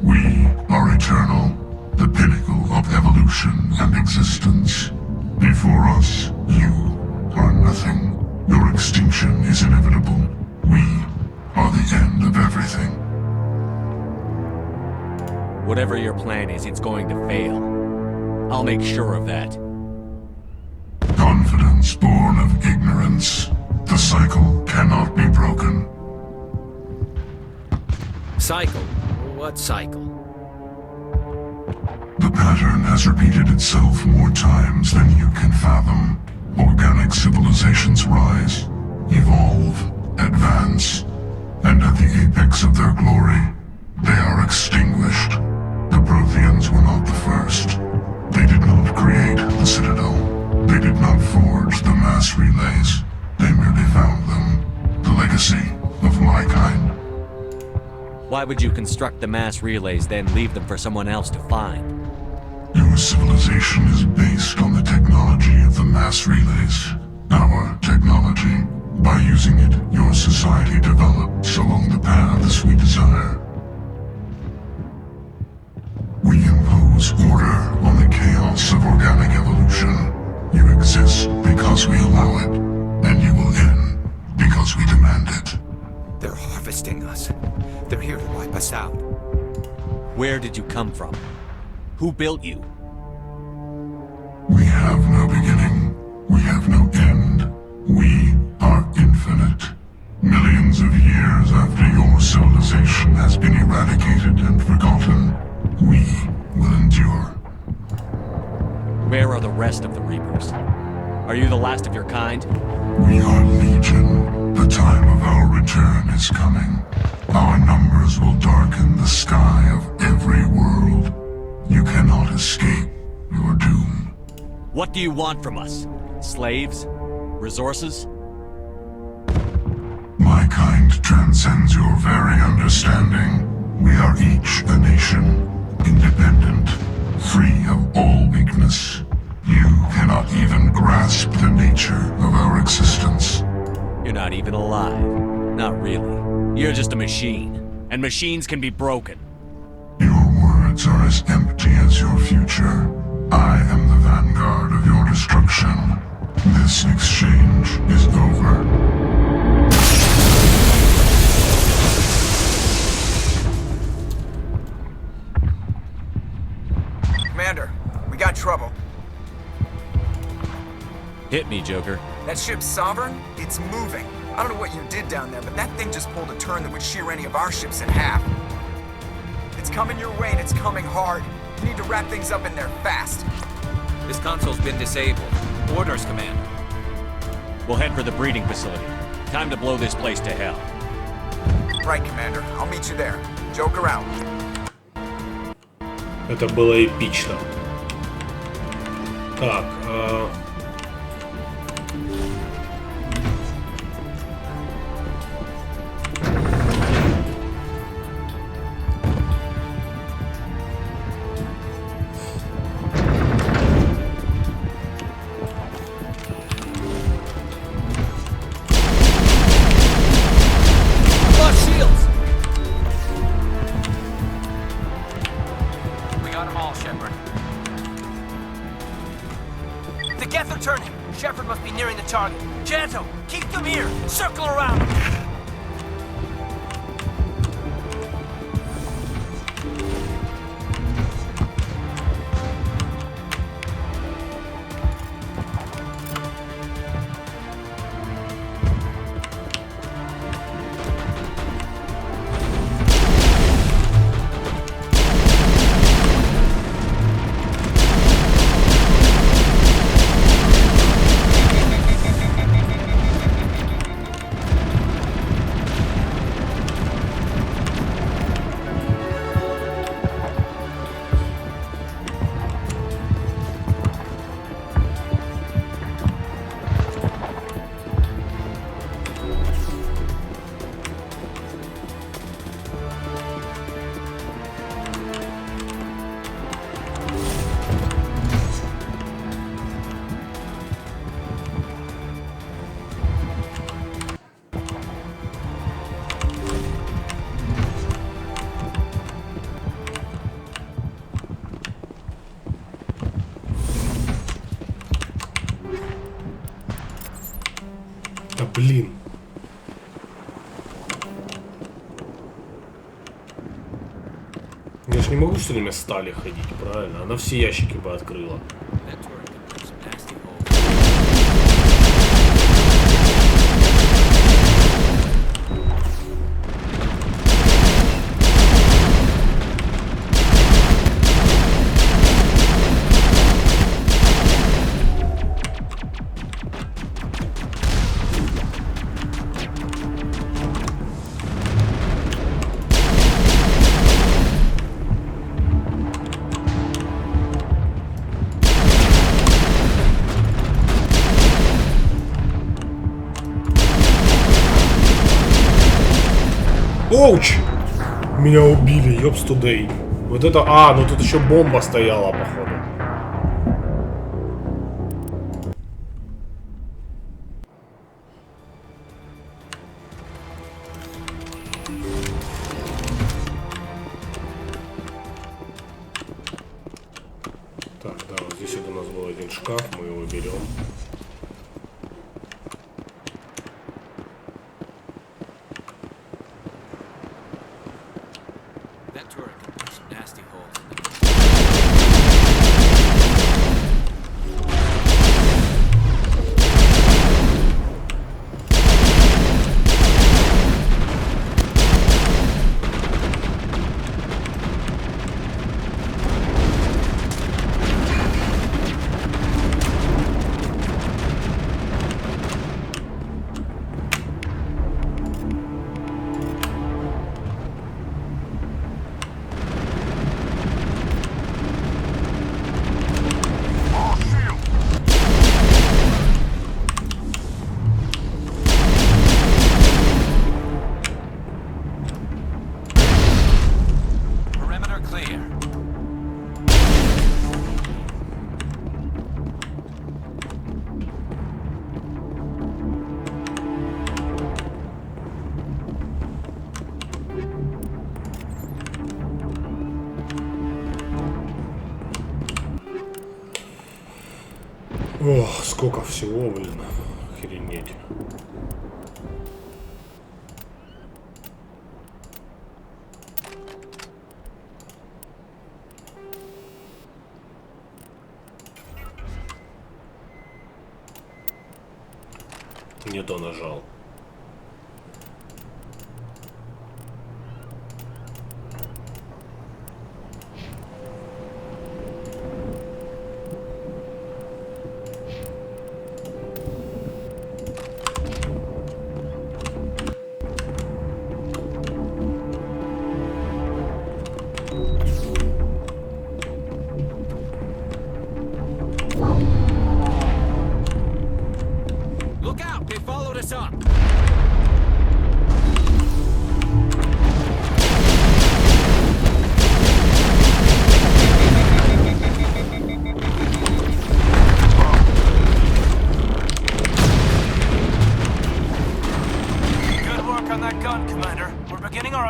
We are eternal, the pinnacle of evolution and existence. Before us, you are nothing. Your extinction is inevitable. We are the end of everything. Whatever your plan is, it's going to fail. I'll make sure of that. Confidence born of ignorance. The cycle cannot be broken. Cycle? What cycle? The pattern has repeated itself more times than you can fathom. Organic civilizations rise, evolve, advance, and at the apex of their glory, they are extinguished. The Protheans were not the first. They did not create the Citadel. They did not forge the mass relays. They merely found them. The legacy of my kind. Why would you construct the mass relays, then leave them for someone else to find? Your civilization is based on the technology of the mass relays. Our technology. By using it, your society develops along the paths we desire. We impose order on the chaos of organic evolution. You exist because we allow it, and you will end because we demand it. They're harvesting us. They're here to wipe us out. Where did you come from? Who built you? We have no beginning. We have no end. We are infinite. Millions of years after your civilization has been eradicated and forgotten, we will endure. Where are the rest of the Reapers? Are you the last of your kind? We are Legion. The time of our return is coming. Our numbers will darken the sky of every world. You cannot escape your doom. What do you want from us? Slaves? Resources? My kind transcends your very understanding. We are each a nation, independent, free of all weakness. You cannot even grasp the nature of our existence. You're not even alive. Not really. You're just a machine. And machines can be broken. Your words are as empty as your future. I am the vanguard of your destruction. This exchange is over. Commander, we got trouble. Hit me, Joker. That ship's Sovereign? It's moving. I don't know what you did down there, but that thing just pulled a turn that would shear any of our ships in half. It's coming your way, and it's coming hard. You need to wrap things up in there fast. This console's been disabled. Orders, Commander. We'll head for the breeding facility. Time to blow this place to hell. Right, Commander. I'll meet you there. Joker out. Это было эпично. Так, We got them all, Shepard. Janto, keep them here. Circle around. Да блин. Я ж не могу все время стали ходить, правильно? Она все ящики бы открыла. Оуч! Меня убили, ёпс тудей. Вот это... А, ну тут еще бомба стояла, походу. Так, да, вот здесь вот у нас был один шкаф, мы его берем. Ох, сколько всего, блин, охренеть. Не то нажал.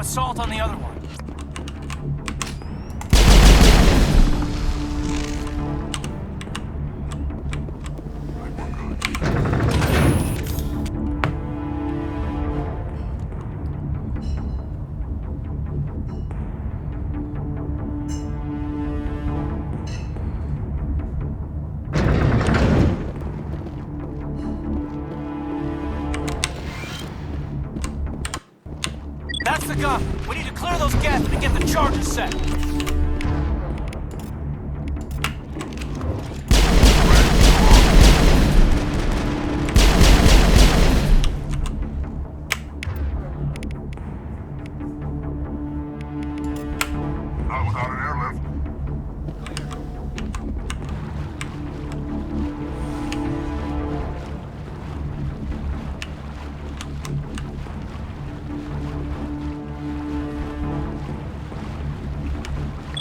Assault on the other one. That's the gun. We need to clear those gaps to get the charges set. Not without an airlift.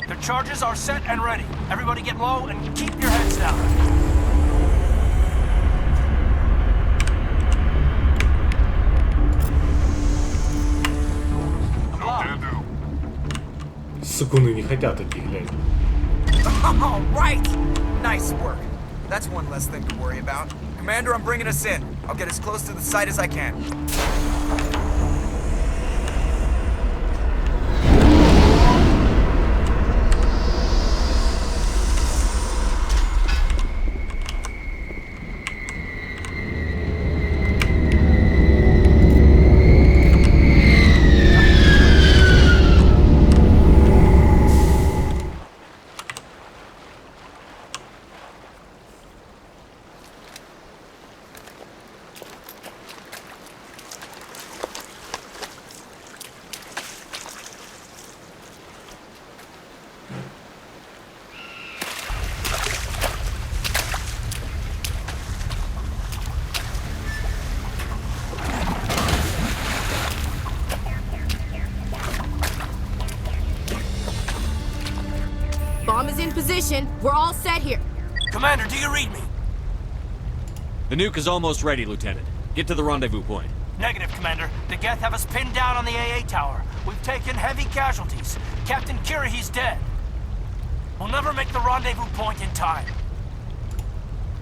The charges are set and ready. Everybody get low and keep your heads down. Сыкуны не хотят идти, глянь. All right! Nice work. That's one less thing to worry about. Commander, I'm bringing us in. I'll get as close to the site as I can. Bomb is in position. We're all set here. Commander, do you read me? The nuke is almost ready, Lieutenant. Get to the rendezvous point. Negative, Commander. The Geth have us pinned down on the AA tower. We've taken heavy casualties. Captain Kirahi's dead. We'll never make the rendezvous point in time.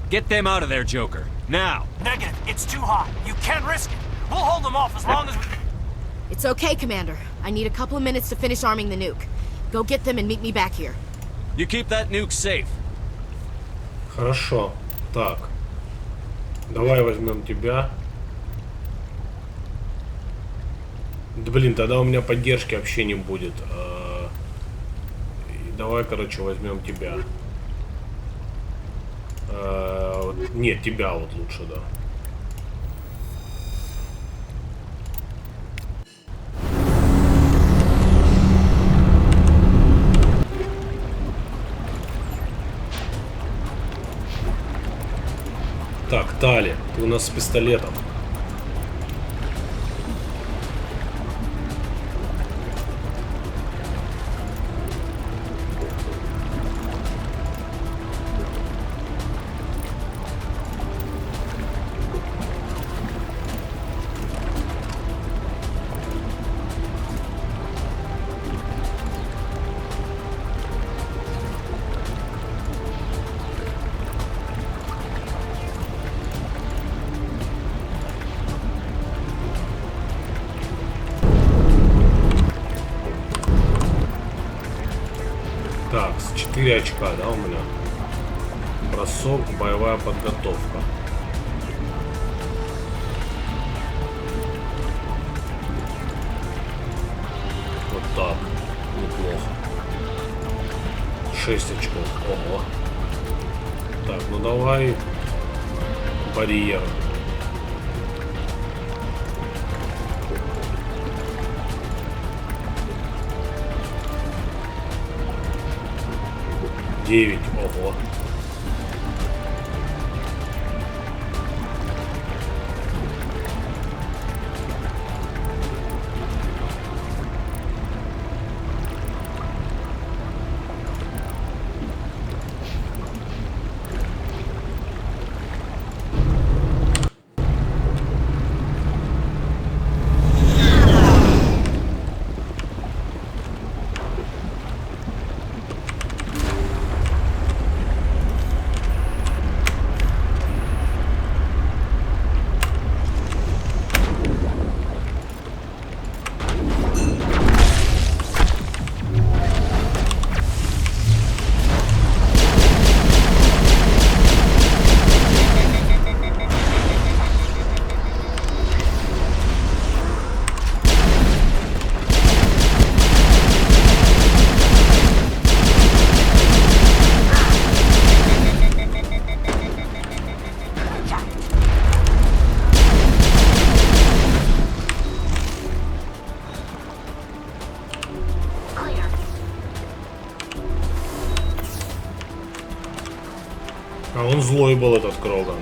Get them out of there, Joker. Now! Negative. It's too hot. You can't risk it. We'll hold them off as long as we... It's okay, Commander. I need a couple of minutes to finish arming the nuke. Go get them and meet me back here. You keep that nuke safe. Хорошо. Так. Давай возьмем тебя. Да блин, тогда у меня поддержки вообще не будет. Давай, короче, возьмем тебя. Нет, тебя вот лучше, да. Так, Тали, ты у нас с пистолетом. Так, с 4 очка, да, у меня? Бросок, боевая подготовка. Вот так. Неплохо. 6 очков. Ого. Так, ну давай. Барьер. Ого. А он злой был, этот Кроган.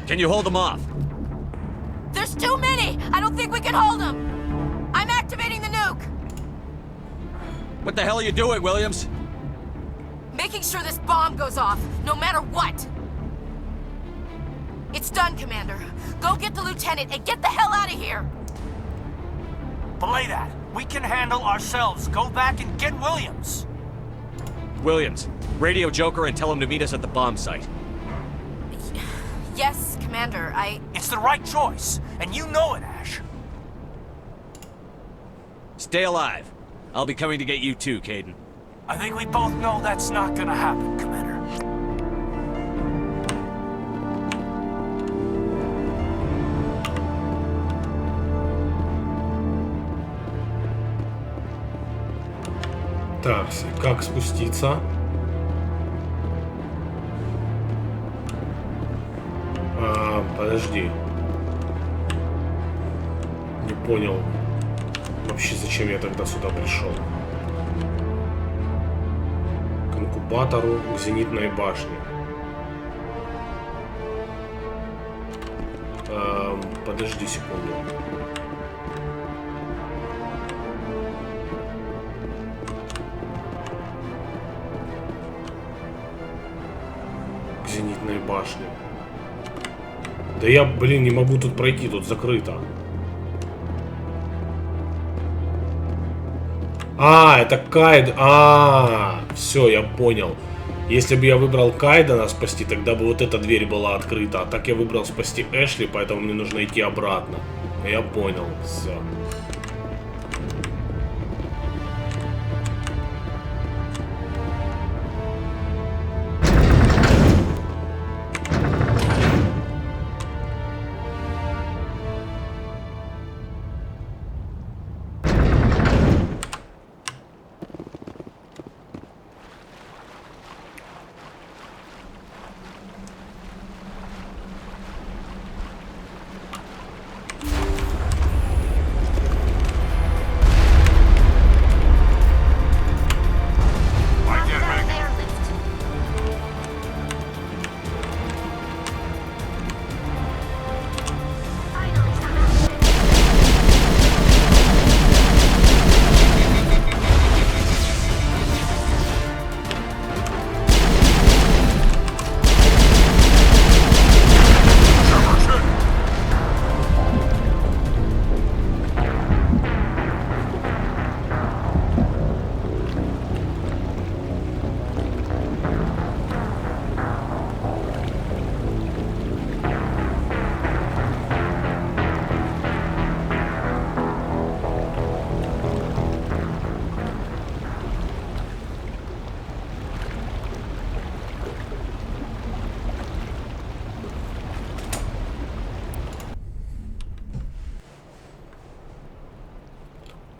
Can you hold them off? There's too many! I don't think we can hold them! I'm activating the nuke! What the hell are you doing, Williams? Making sure this bomb goes off, no matter what! It's done, Commander. Go get the lieutenant and get the hell out of here! Belay that. We can handle ourselves. Go back and get Williams. Williams, radio Joker and tell him to meet us at the bomb site. Yes, Commander, It's the right choice, and you know it, Ash. Stay alive. I'll be coming to get you too, Caden. I think we both know that's not gonna happen, Commander. Так, как спуститься? Подожди. Не понял. Вообще, зачем я тогда сюда пришел? К инкубатору, к зенитной башне. Подожди секунду. К зенитной башне. Да я, блин, не могу тут пройти, тут закрыто. Это Кайд. Все, я понял. Если бы я выбрал Кайдена спасти, тогда бы вот эта дверь была открыта. А так я выбрал спасти Эшли, поэтому мне нужно идти обратно. Я понял, все.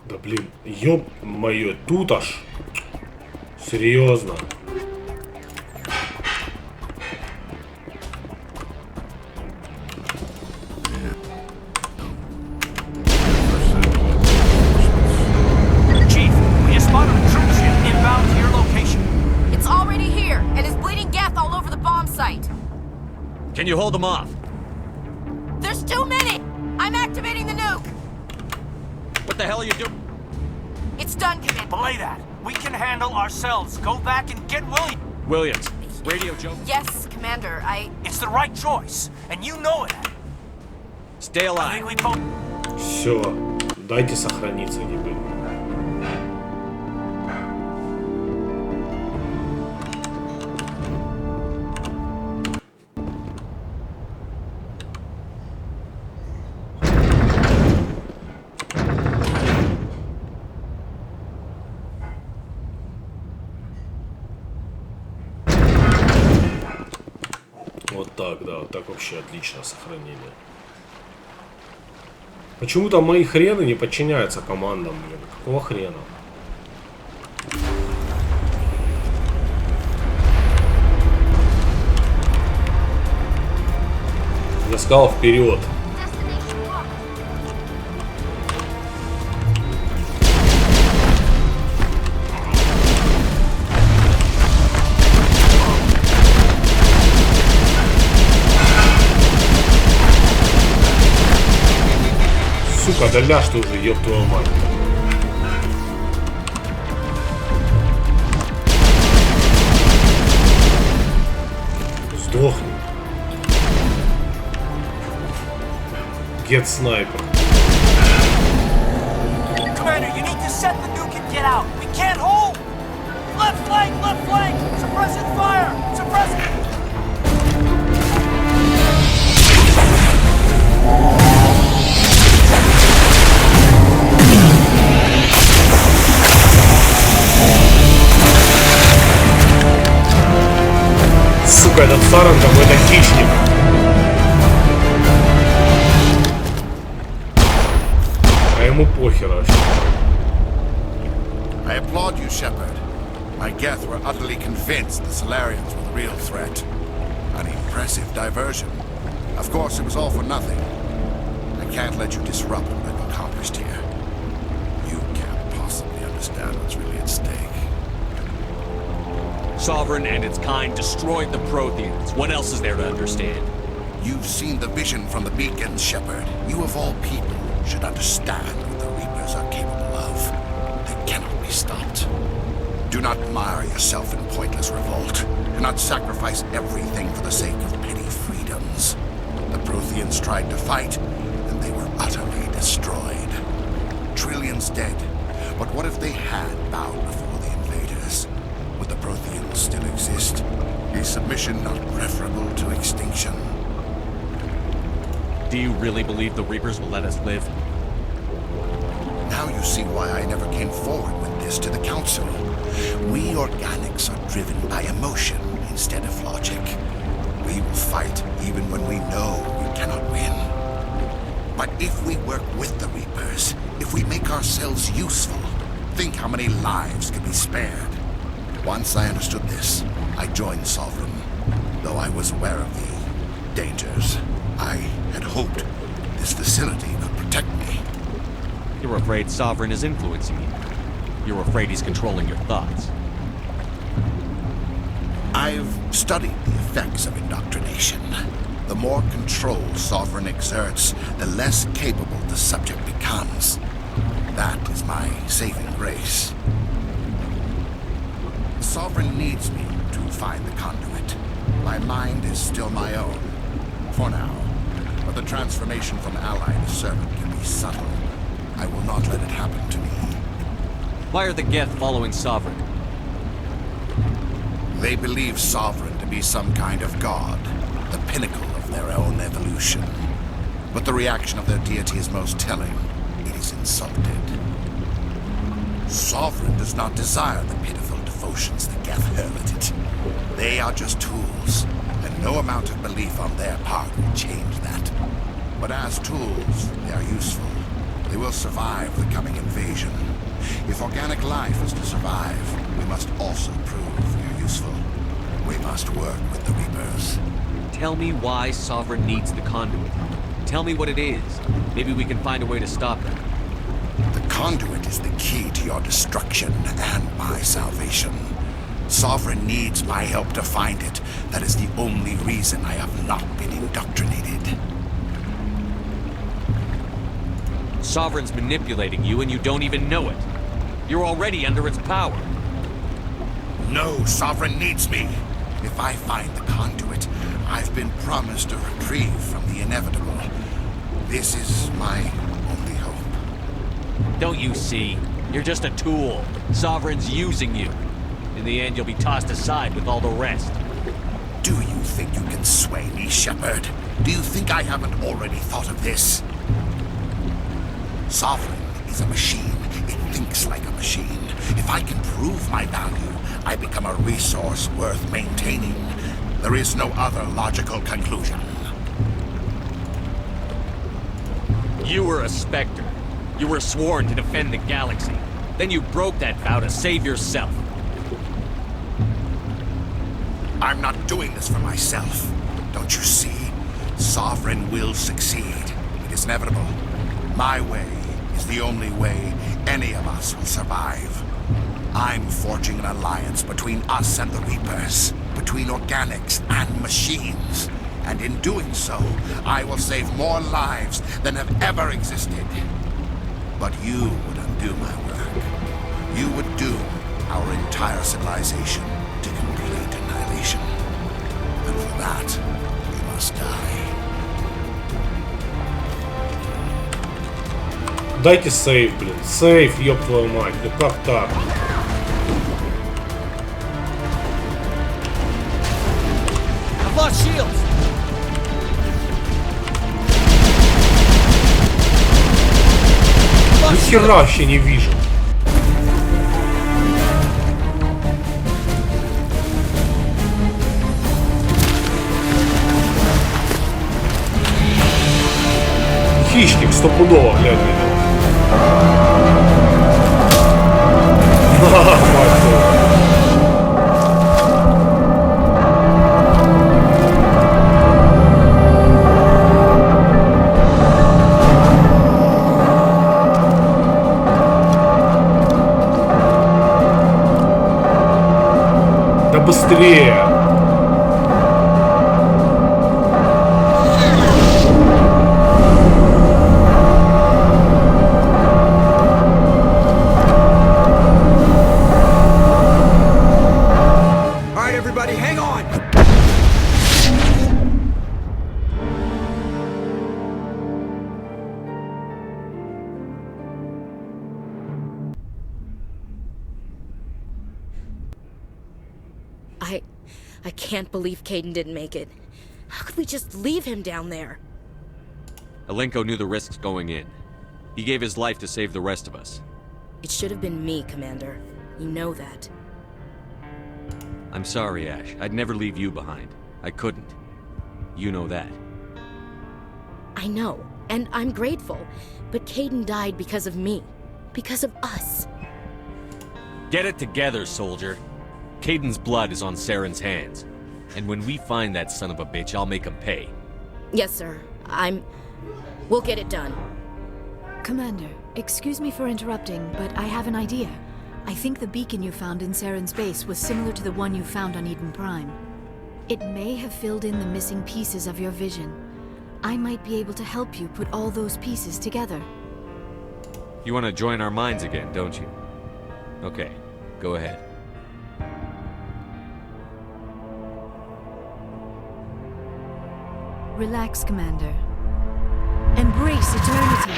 Да блин, ёб-моё, тут аж. Серьезно. Chief, we spotted a troop ship inbound to your location. It's already here, and is bleeding gas all over the bomb site. Can you hold them off? There's too many! I'm activating the nuke! What the hell are you doing? It's done, Commander. Belay that. We can handle ourselves. Go back and get Williams, radio Joker. Yes, Commander, It's the right choice, and you know it. Stay alive. I think we both... Все, дайте сохраниться, не блин. Вот так, да, вот так вообще отлично сохранили. Почему-то мои хрены не подчиняются командам, блин. Какого хрена? Я сказал вперед. Сука, да ляжь ты уже, ёб твою мать. Сдохни. Get sniper. Commander, you need to set the nuke and get out. We can't hold. Left flank, left flank. Suppressing fire. Suppressing. Сука, этот Саран какой-то хищник. А ему похер вообще. I applaud you, Shepard. My Geth were utterly convinced the Solarians were the real threat. An impressive diversion. Of course, it was all for nothing. I can't let you disrupt what I've accomplished here. You can't possibly understand what's really at stake. Sovereign and its kind destroyed the Protheans. What else is there to understand? You've seen the vision from the beacons, Shepard. You of all people should understand what the Reapers are capable of. They cannot be stopped. Do not mire yourself in pointless revolt. Do not sacrifice everything for the sake of petty freedoms. The Protheans tried to fight, and they were utterly destroyed. Trillions dead. But what if they had bowed before the invaders? Would the Protheans still exist? Is submission not preferable to extinction? Do you really believe the Reapers will let us live? Now you see why I never came forward with this to the Council. We organics are driven by emotion instead of logic. We will fight even when we know we cannot win. But if we work with the Reapers, if we make ourselves useful, think how many lives could be spared. Once I understood this, I joined Sovereign. Though I was aware of the dangers, I had hoped this facility could protect me. You're afraid Sovereign is influencing you. You're afraid he's controlling your thoughts. I've studied the effects of indoctrination. The more control Sovereign exerts, the less capable the subject becomes. That is my saving grace. Sovereign needs me to find the conduit. My mind is still my own, for now. But the transformation from ally to servant can be subtle. I will not let it happen to me. Why are the Geth following Sovereign? They believe Sovereign to be some kind of god, the pinnacle of their own evolution. But the reaction of their deity is most telling. It is insulted. Sovereign does not desire the pitiful devotions the Geth hurl at it. They are just tools, and no amount of belief on their part will change that. But as tools, they are useful. They will survive the coming invasion. If organic life is to survive, we must also prove we are useful. We must work with the Reapers. Tell me why Sovereign needs the conduit. Tell me what it is. Maybe we can find a way to stop them. The conduit is the key to your destruction and my salvation. Sovereign needs my help to find it. That is the only reason I have not been indoctrinated. Sovereign's manipulating you and you don't even know it. You're already under its power. No, Sovereign needs me. If I find the conduit, I've been promised a reprieve from the inevitable. This is my only hope. Don't you see? You're just a tool. Sovereign's using you. In the end, you'll be tossed aside with all the rest. Do you think you can sway me, Shepard? Do you think I haven't already thought of this? Sovereign is a machine. It thinks like a machine. If I can prove my value, I become a resource worth maintaining. There is no other logical conclusion. You were a Spectre. You were sworn to defend the galaxy. Then you broke that vow to save yourself. I'm not doing this for myself. Don't you see? Sovereign will succeed. It is inevitable. My way is the only way any of us will survive. I'm forging an alliance between us and the Reapers, between organics and machines. And in doing so, I will save more lives than have ever existed. But you would undo my work. You would doom our entire civilization to complete annihilation. And for that, you must die. Дайте сейв, блин. Сейв, ёб твою мать. Ну как так? I've lost shields. Ни хера вообще не вижу. Хищник стопудово, глянь на него. Мать твою. Да быстрее! I can't believe Caden didn't make it. How could we just leave him down there? Alenko knew the risks going in. He gave his life to save the rest of us. It should have been me, Commander. You know that. I'm sorry, Ash. I'd never leave you behind. I couldn't. You know that. I know, and I'm grateful. But Caden died because of me. Because of us. Get it together, soldier. Caden's blood is on Saren's hands. And when we find that son of a bitch, I'll make him pay. Yes, sir. We'll get it done. Commander, excuse me for interrupting, but I have an idea. I think the beacon you found in Saren's base was similar to the one you found on Eden Prime. It may have filled in the missing pieces of your vision. I might be able to help you put all those pieces together. You want to join our minds again, don't you? Okay, go ahead. Relax, Commander. Embrace eternity.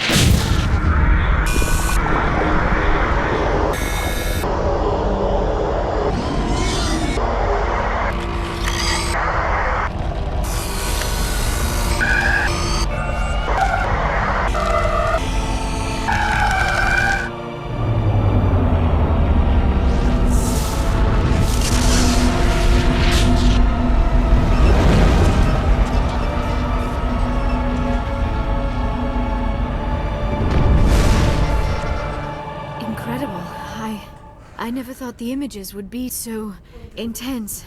I never thought the images would be so intense.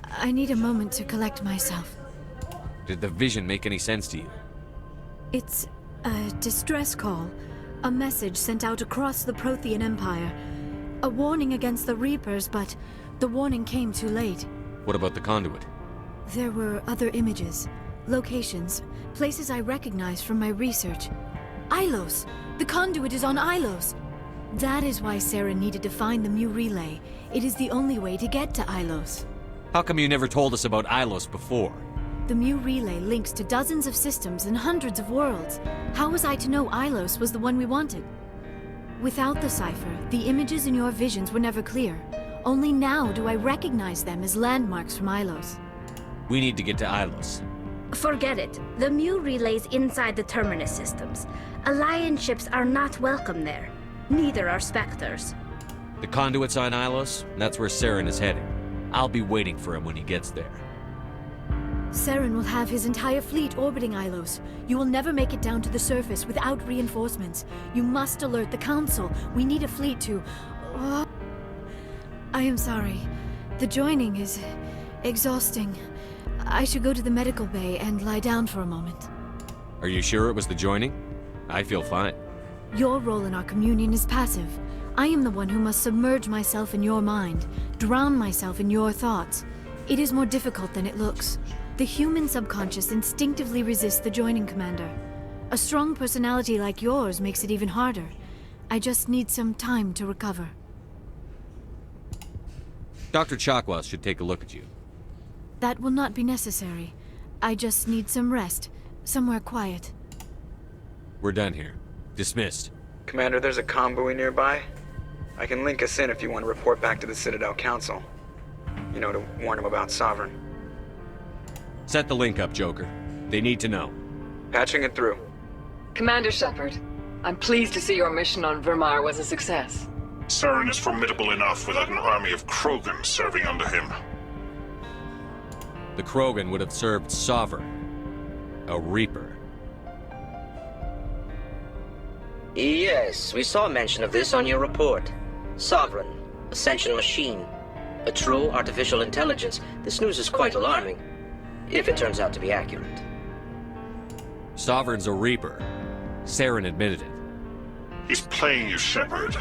I need a moment to collect myself. Did the vision make any sense to you? It's a distress call. A message sent out across the Prothean Empire. A warning against the Reapers, but the warning came too late. What about the conduit? There were other images, locations, places I recognized from my research. Ilos! The conduit is on Ilos! That is why Saren needed to find the Mu relay. It is the only way to get to Ilos. How come you never told us about Ilos before? The Mu relay links to dozens of systems and hundreds of worlds. How was I to know Ilos was the one we wanted? Without the cipher, the images in your visions were never clear. Only now do I recognize them as landmarks from Ilos. We need to get to Ilos. Forget it. The Mu relay's inside the Terminus systems. Alliance ships are not welcome there. Neither are Spectres. The conduit's on Ilos, and that's where Saren is heading. I'll be waiting for him when he gets there. Saren will have his entire fleet orbiting Ilos. You will never make it down to the surface without reinforcements. You must alert the Council. We need a fleet to... I am sorry. The joining is exhausting. I should go to the medical bay and lie down for a moment. Are you sure it was the joining? I feel fine. Your role in our communion is passive. I am the one who must submerge myself in your mind, drown myself in your thoughts. It is more difficult than it looks. The human subconscious instinctively resists the joining, Commander. A strong personality like yours makes it even harder. I just need some time to recover. Dr. Chakwas should take a look at you. That will not be necessary. I just need some rest, somewhere quiet. We're done here. Dismissed. Commander, there's a convoy nearby. I can link us in if you want to report back to the Citadel Council. You know, to warn them about Sovereign. Set the link up, Joker. They need to know. Patching it through. Commander Shepard, I'm pleased to see your mission on Vermaiere was a success. Saren is formidable enough without an army of Krogan serving under him. The Krogan would have served Sovereign. A Reaper. Yes, we saw mention of this on your report. Sovereign, Ascension machine, a true artificial intelligence. This news is quite alarming, if it turns out to be accurate. Sovereign's a Reaper. Saren admitted it. He's playing you, Shepard.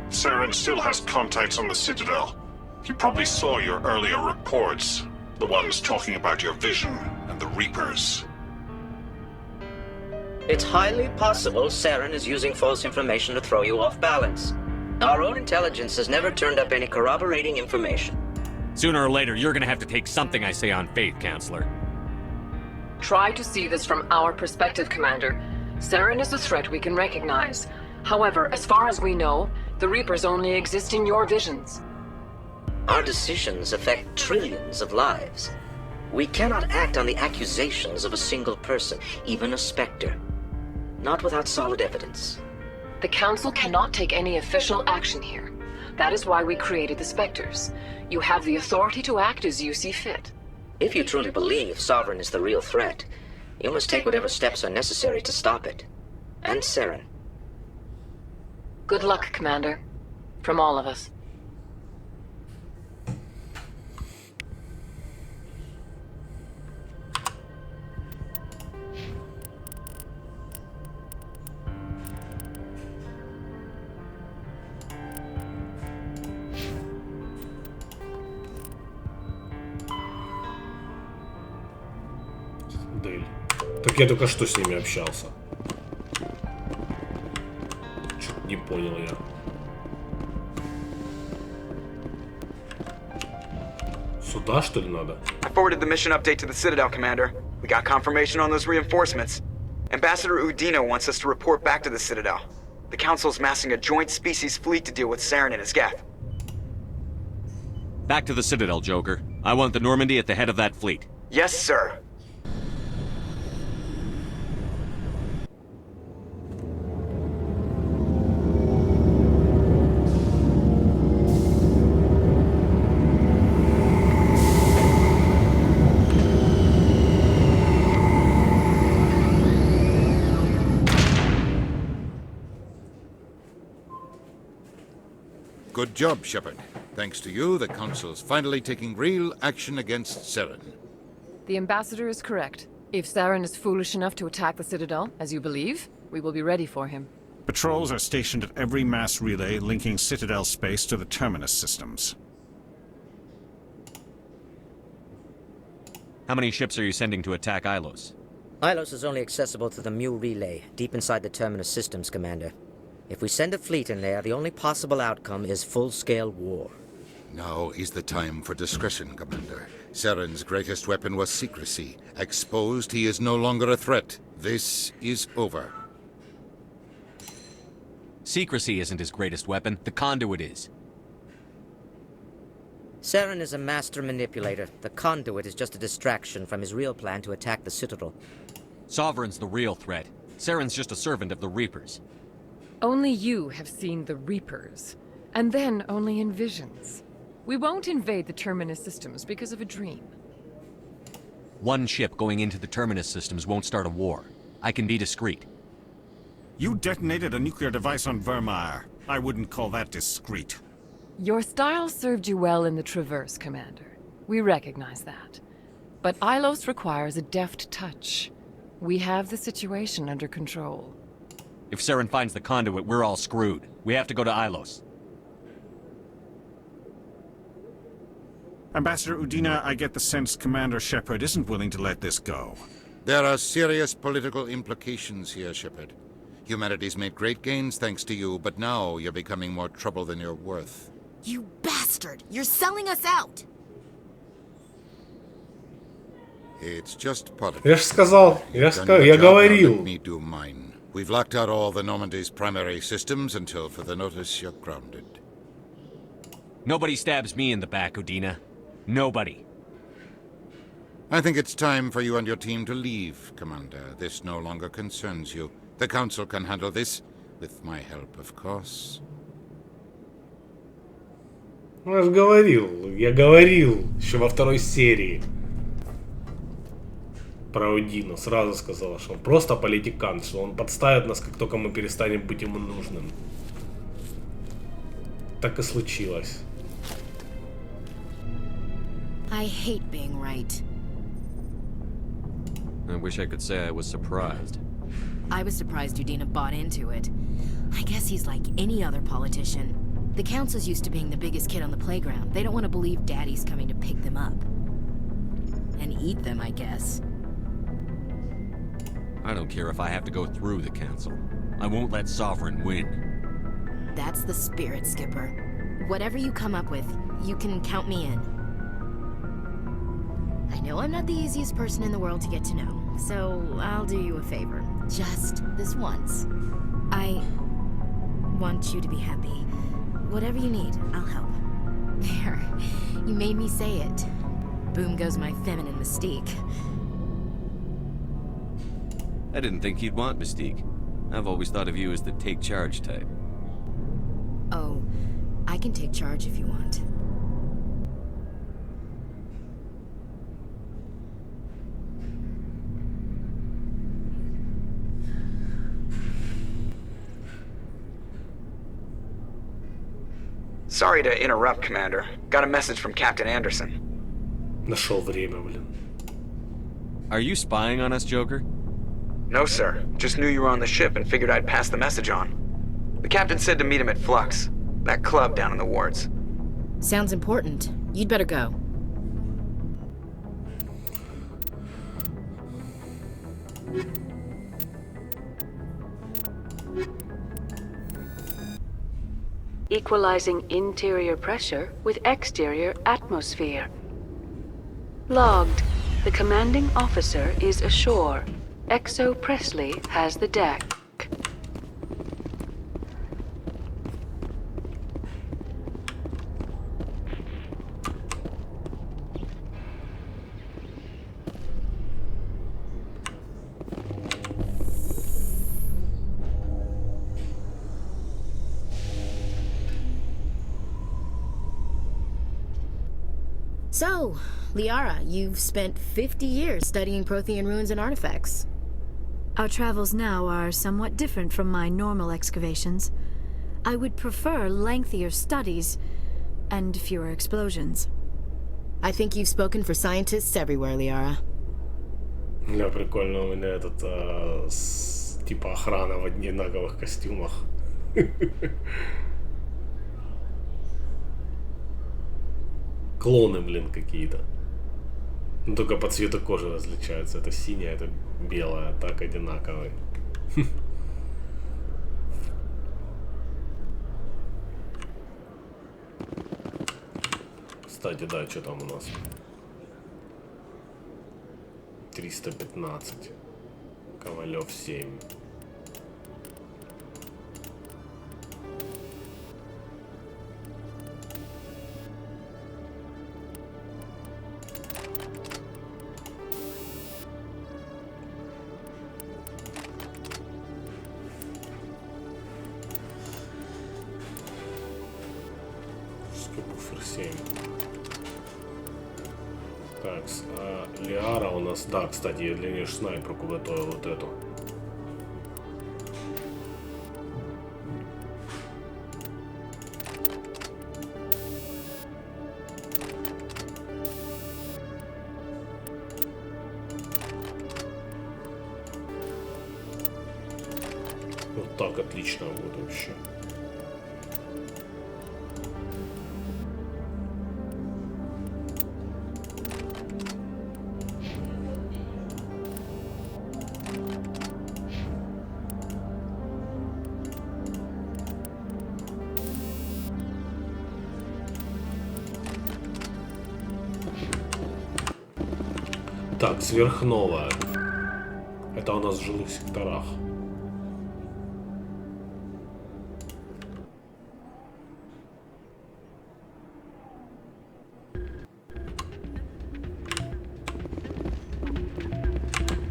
Saren still has contacts on the Citadel. He probably saw your earlier reports. The ones talking about your vision and the Reapers. It's highly possible Saren is using false information to throw you off balance. Our own intelligence has never turned up any corroborating information. Sooner or later, you're gonna have to take something I say on faith, Counselor. Try to see this from our perspective, Commander. Saren is a threat we can recognize. However, as far as we know, the Reapers only exist in your visions. Our decisions affect trillions of lives. We cannot act on the accusations of a single person, even a Spectre. Not without solid evidence. The Council cannot take any official action here. That is why we created the Spectres. You have the authority to act as you see fit. If you truly believe Sovereign is the real threat, you must take whatever steps are necessary to stop it. And Saren. Good luck, Commander. From all of us. Дель. Так я только что с ними общался. Чуть не понял я. Сюда, что ли, надо? I forwarded the mission update to the Citadel, Commander. We got confirmation on those reinforcements. Ambassador Udino wants us to report back to the Citadel. The Council's massing a joint species fleet to deal with Saren and his Geth. Back to the Citadel, Joker. I want the Normandy at the head of that fleet. Yes, sir. Good job, Shepard. Thanks to you, the Council's finally taking real action against Saren. The Ambassador is correct. If Saren is foolish enough to attack the Citadel, as you believe, we will be ready for him. Patrols are stationed at every mass relay linking Citadel space to the Terminus systems. How many ships are you sending to attack Ilos? Ilos is only accessible to the Mu relay, deep inside the Terminus systems, Commander. If we send a fleet in there, the only possible outcome is full-scale war. Now is the time for discretion, Commander. Saren's greatest weapon was secrecy. Exposed, he is no longer a threat. This is over. Secrecy isn't his greatest weapon. The conduit is. Saren is a master manipulator. The conduit is just a distraction from his real plan to attack the Citadel. Sovereign's the real threat. Saren's just a servant of the Reapers. Only you have seen the Reapers, and then only in visions. We won't invade the Terminus systems because of a dream. One ship going into the terminus systems won't start a war. I can be discreet. You detonated a nuclear device on Vermaiere. I wouldn't call that discreet. Your style served you well in the Traverse, Commander. We recognize that. But Ilos requires a deft touch. We have the situation under control. If Saren finds the conduit, we're all screwed. We have to go to Ilos. Ambassador Udina, I get the sense Commander Shepard isn't willing to let this go. There are serious political implications here, Shepard. Humanity's made great gains thanks to you, but now you're becoming more trouble than you're worth. You bastard! You're selling us out! It's just politics. Я же сказал, я говорил. Me do mine. We've locked out all the Normandy's primary systems until further notice you're grounded. Nobody stabs me in the back, Udina. Nobody. I think it's time for you and your team to leave, Commander. This no longer concerns you. The Council can handle this, with my help, of course. Я же говорил, еще во второй серии. Про Удину сразу сказала, что он просто политикант, что он подставит нас, как только мы перестанем быть ему нужным. Так и случилось. I hate being right. I wish I could say I was surprised. I was surprised Udina bought into it. I guess he's like any other politician. The Council's used to being the biggest kid on the playground. They don't want to believe Daddy's coming to pick them up. And eat them, I guess. I don't care if I have to go through the Council. I won't let Sovereign win. That's the spirit, Skipper. Whatever you come up with, you can count me in. I know I'm not the easiest person in the world to get to know, so I'll do you a favor. Just this once. I want you to be happy. Whatever you need, I'll help. There. You made me say it. Boom goes my feminine mystique. I didn't think you'd want Mystique. I've always thought of you as the take-charge type. Oh, I can take charge if you want. Sorry to interrupt, Commander. Got a message from Captain Anderson. Нашел время, блин. Are you spying on us, Joker? No, sir. Just knew you were on the ship and figured I'd pass the message on. The captain said to meet him at Flux, that club down in the wards. Sounds important. You'd better go. Equalizing interior pressure with exterior atmosphere. Logged. The commanding officer is ashore. Exo Presley has the deck. So, Liara, you've spent 50 years studying Prothean ruins and artifacts. Our travels now are somewhat different from my normal excavations. I would prefer lengthier studies and fewer explosions. I think you've spoken for scientists everywhere, Liara. Бля, прикольно у меня этот типа охрана в одинаковых костюмах. Клоны, блин, какие-то. Ну, только по цвету кожи различаются. Это синяя, это белая, так одинаковые. Кстати, да, что там у нас? 315. Ковалев 7. Буфер 7. Так, Лиара у нас, да, кстати, я для нее снайперку готовил, вот эту. Вот так отлично будет вообще. Так, сверхновая. Это у нас в жилых секторах.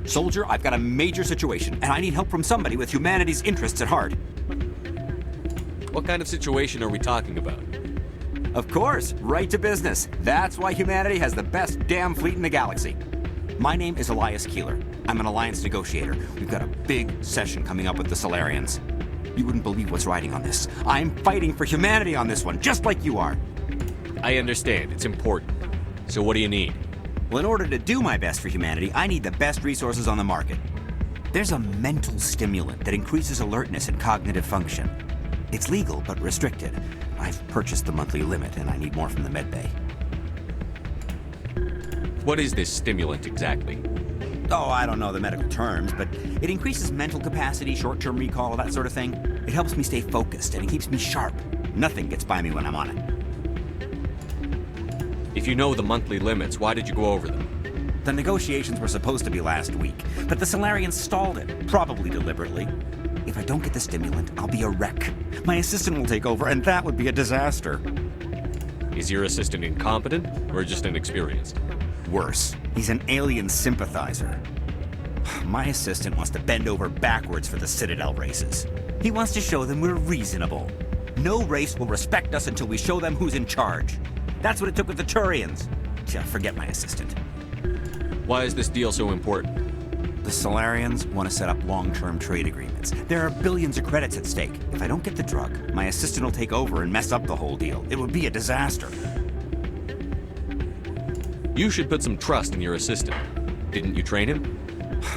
Soldier, I've got a major situation, and I need help from somebody with humanity's interests at heart. What kind of situation are we talking about? Of course, right to business. That's why humanity has the best damn fleet in the galaxy. My name is Elias Keeler. I'm an alliance negotiator. We've got a big session coming up with the Solarians. You wouldn't believe what's riding on this. I'm fighting for humanity on this one, just like you are. I understand. It's important. So what do you need? Well, in order to do my best for humanity, I need the best resources on the market. There's a mental stimulant that increases alertness and cognitive function. It's legal, but restricted. I've purchased the monthly limit, and I need more from the medbay. What is this stimulant exactly? Oh, I don't know the medical terms, but it increases mental capacity, short-term recall, that sort of thing. It helps me stay focused, and it keeps me sharp. Nothing gets by me when I'm on it. If you know the monthly limits, why did you go over them? The negotiations were supposed to be last week, but the Solarians stalled it, probably deliberately. If I don't get the stimulant, I'll be a wreck. My assistant will take over, and that would be a disaster. Is your assistant incompetent, or just inexperienced? Worse, he's an alien sympathizer. My assistant wants to bend over backwards for the Citadel races. He wants to show them we're reasonable. No race will respect us until we show them who's in charge. That's what it took with the Turians. Yeah, forget my assistant. Why is this deal so important? The Solarians want to set up long-term trade agreements. There are billions of credits at stake. If I don't get the drug, my assistant will take over and mess up the whole deal. It would be a disaster. You should put some trust in your assistant. Didn't you train him?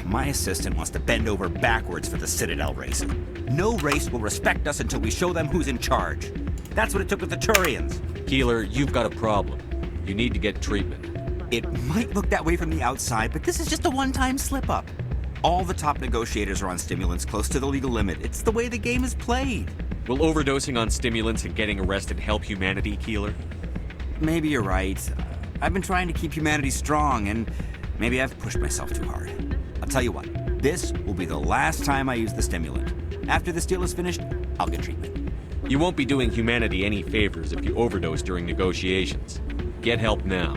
My assistant wants to bend over backwards for the Citadel races. No race will respect us until we show them who's in charge. That's what it took with the Turians. Keeler, you've got a problem. You need to get treatment. It might look that way from the outside, but this is just a one-time slip-up. All the top negotiators are on stimulants close to the legal limit. It's the way the game is played. Will overdosing on stimulants and getting arrested help humanity, Keeler? Maybe you're right. I've been trying to keep humanity strong, and maybe I've pushed myself too hard. I'll tell you what, this will be the last time I use the stimulant. After this deal is finished, I'll get treatment. You won't be doing humanity any favors if you overdose during negotiations. Get help now.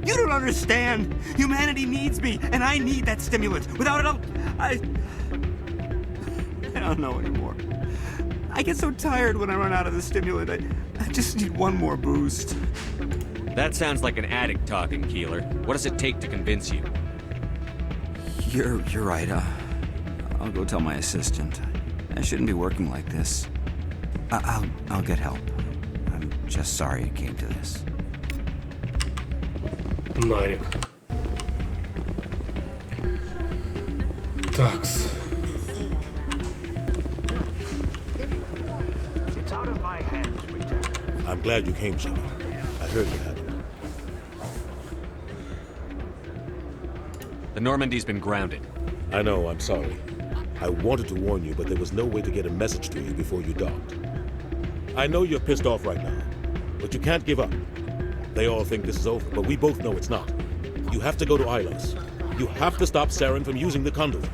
You don't understand! Humanity needs me, and I need that stimulant. Without it, I don't know anymore. I get so tired when I run out of the stimulant. I just need one more boost. That sounds like an addict talking, Keeler. What does it take to convince you? You're right. I'll go tell my assistant. I shouldn't be working like this. I'll get help. I'm just sorry it came to this. Нарик. Такс. It's out of my hands, Lieutenant. I'm glad you came, sir. I heard you had him. The Normandy's been grounded. I know, I'm sorry. I wanted to warn you, but there was no way to get a message to you before you docked. I know you're pissed off right now, but you can't give up. They all think this is over, but we both know it's not. You have to go to Ilos. You have to stop Saren from using the conduit.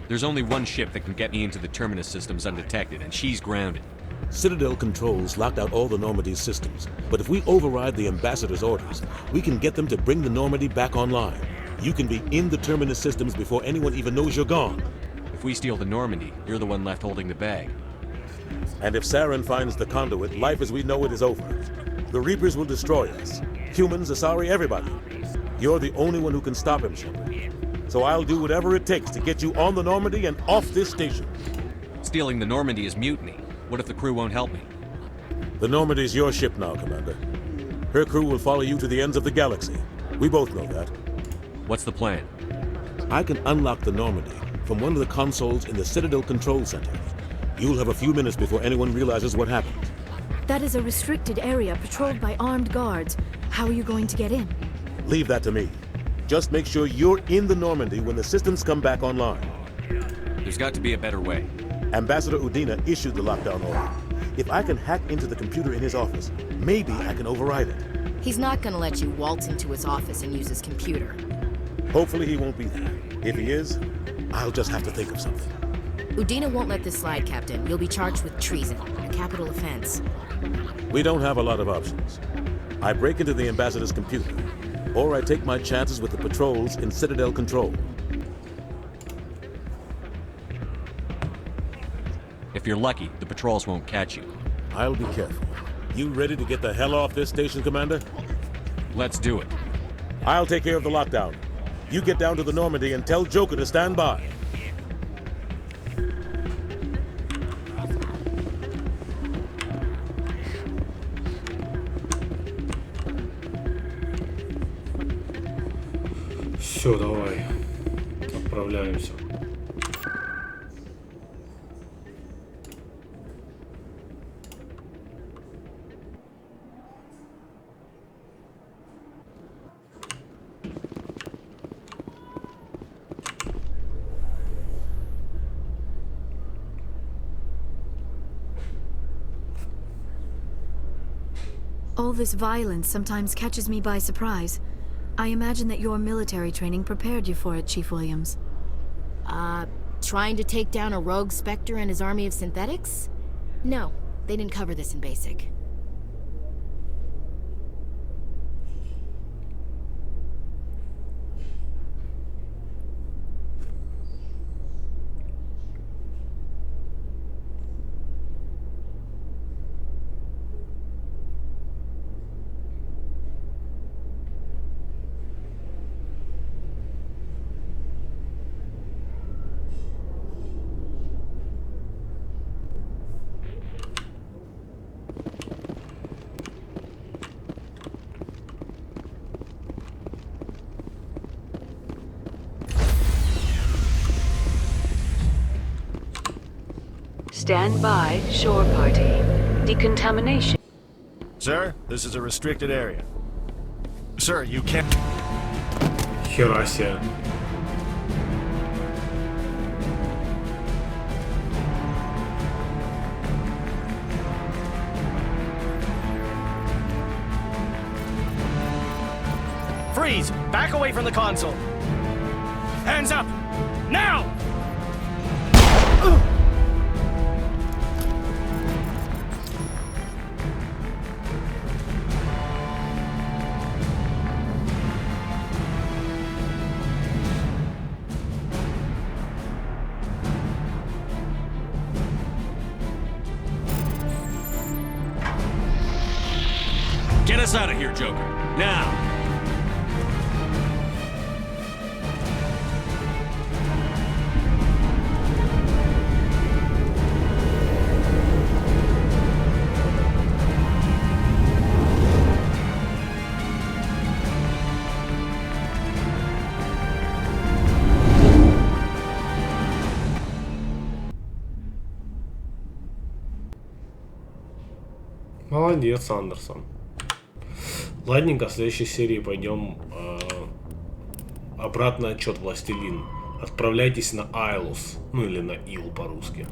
There's only one ship that can get me into the Terminus systems undetected, and she's grounded. Citadel controls locked out all the Normandy's systems, but if we override the Ambassador's orders, we can get them to bring the Normandy back online. You can be in the Terminus systems before anyone even knows you're gone. If we steal the Normandy, you're the one left holding the bag. And if Saren finds the conduit, life as we know it is over. The Reapers will destroy us. Humans, Asari, everybody. You're the only one who can stop him, Shepard. So I'll do whatever it takes to get you on the Normandy and off this station. Stealing the Normandy is mutiny. What if the crew won't help me? The Normandy's your ship now, Commander. Her crew will follow you to the ends of the galaxy. We both know that. What's the plan? I can unlock the Normandy from one of the consoles in the Citadel Control Center. You'll have a few minutes before anyone realizes what happened. That is a restricted area patrolled by armed guards. How are you going to get in? Leave that to me. Just make sure you're in the Normandy when the systems come back online. There's got to be a better way. Ambassador Udina issued the lockdown order. If I can hack into the computer in his office, maybe I can override it. He's not gonna let you waltz into his office and use his computer. Hopefully he won't be there. If he is, I'll just have to think of something. Udina won't let this slide, Captain. You'll be charged with treason, a capital offense. We don't have a lot of options. I break into the Ambassador's computer, or I take my chances with the patrols in Citadel Control. If you're lucky, the patrols won't catch you. I'll be careful. You ready to get the hell off this station, Commander? Let's do it. I'll take care of the lockdown. You get down to the Normandy and tell Joker to stand by. Все, давай. Отправляемся. All this violence sometimes catches me by surprise. I imagine that your military training prepared you for it, Chief Williams. Trying to take down a rogue Spectre and his army of synthetics? No, they didn't cover this in basic. Stand by, shore party. Decontamination. Sir, this is a restricted area. Sir, you can't... Хера себе. Freeze! Back away from the console! Hands up! Now! Get us out of here, Joker. Now! Молодец, Андерсон. Ладненько, в следующей серии пойдем обратно отчет Властелин. Отправляйтесь на Айлус, ну или на Ил по-русски.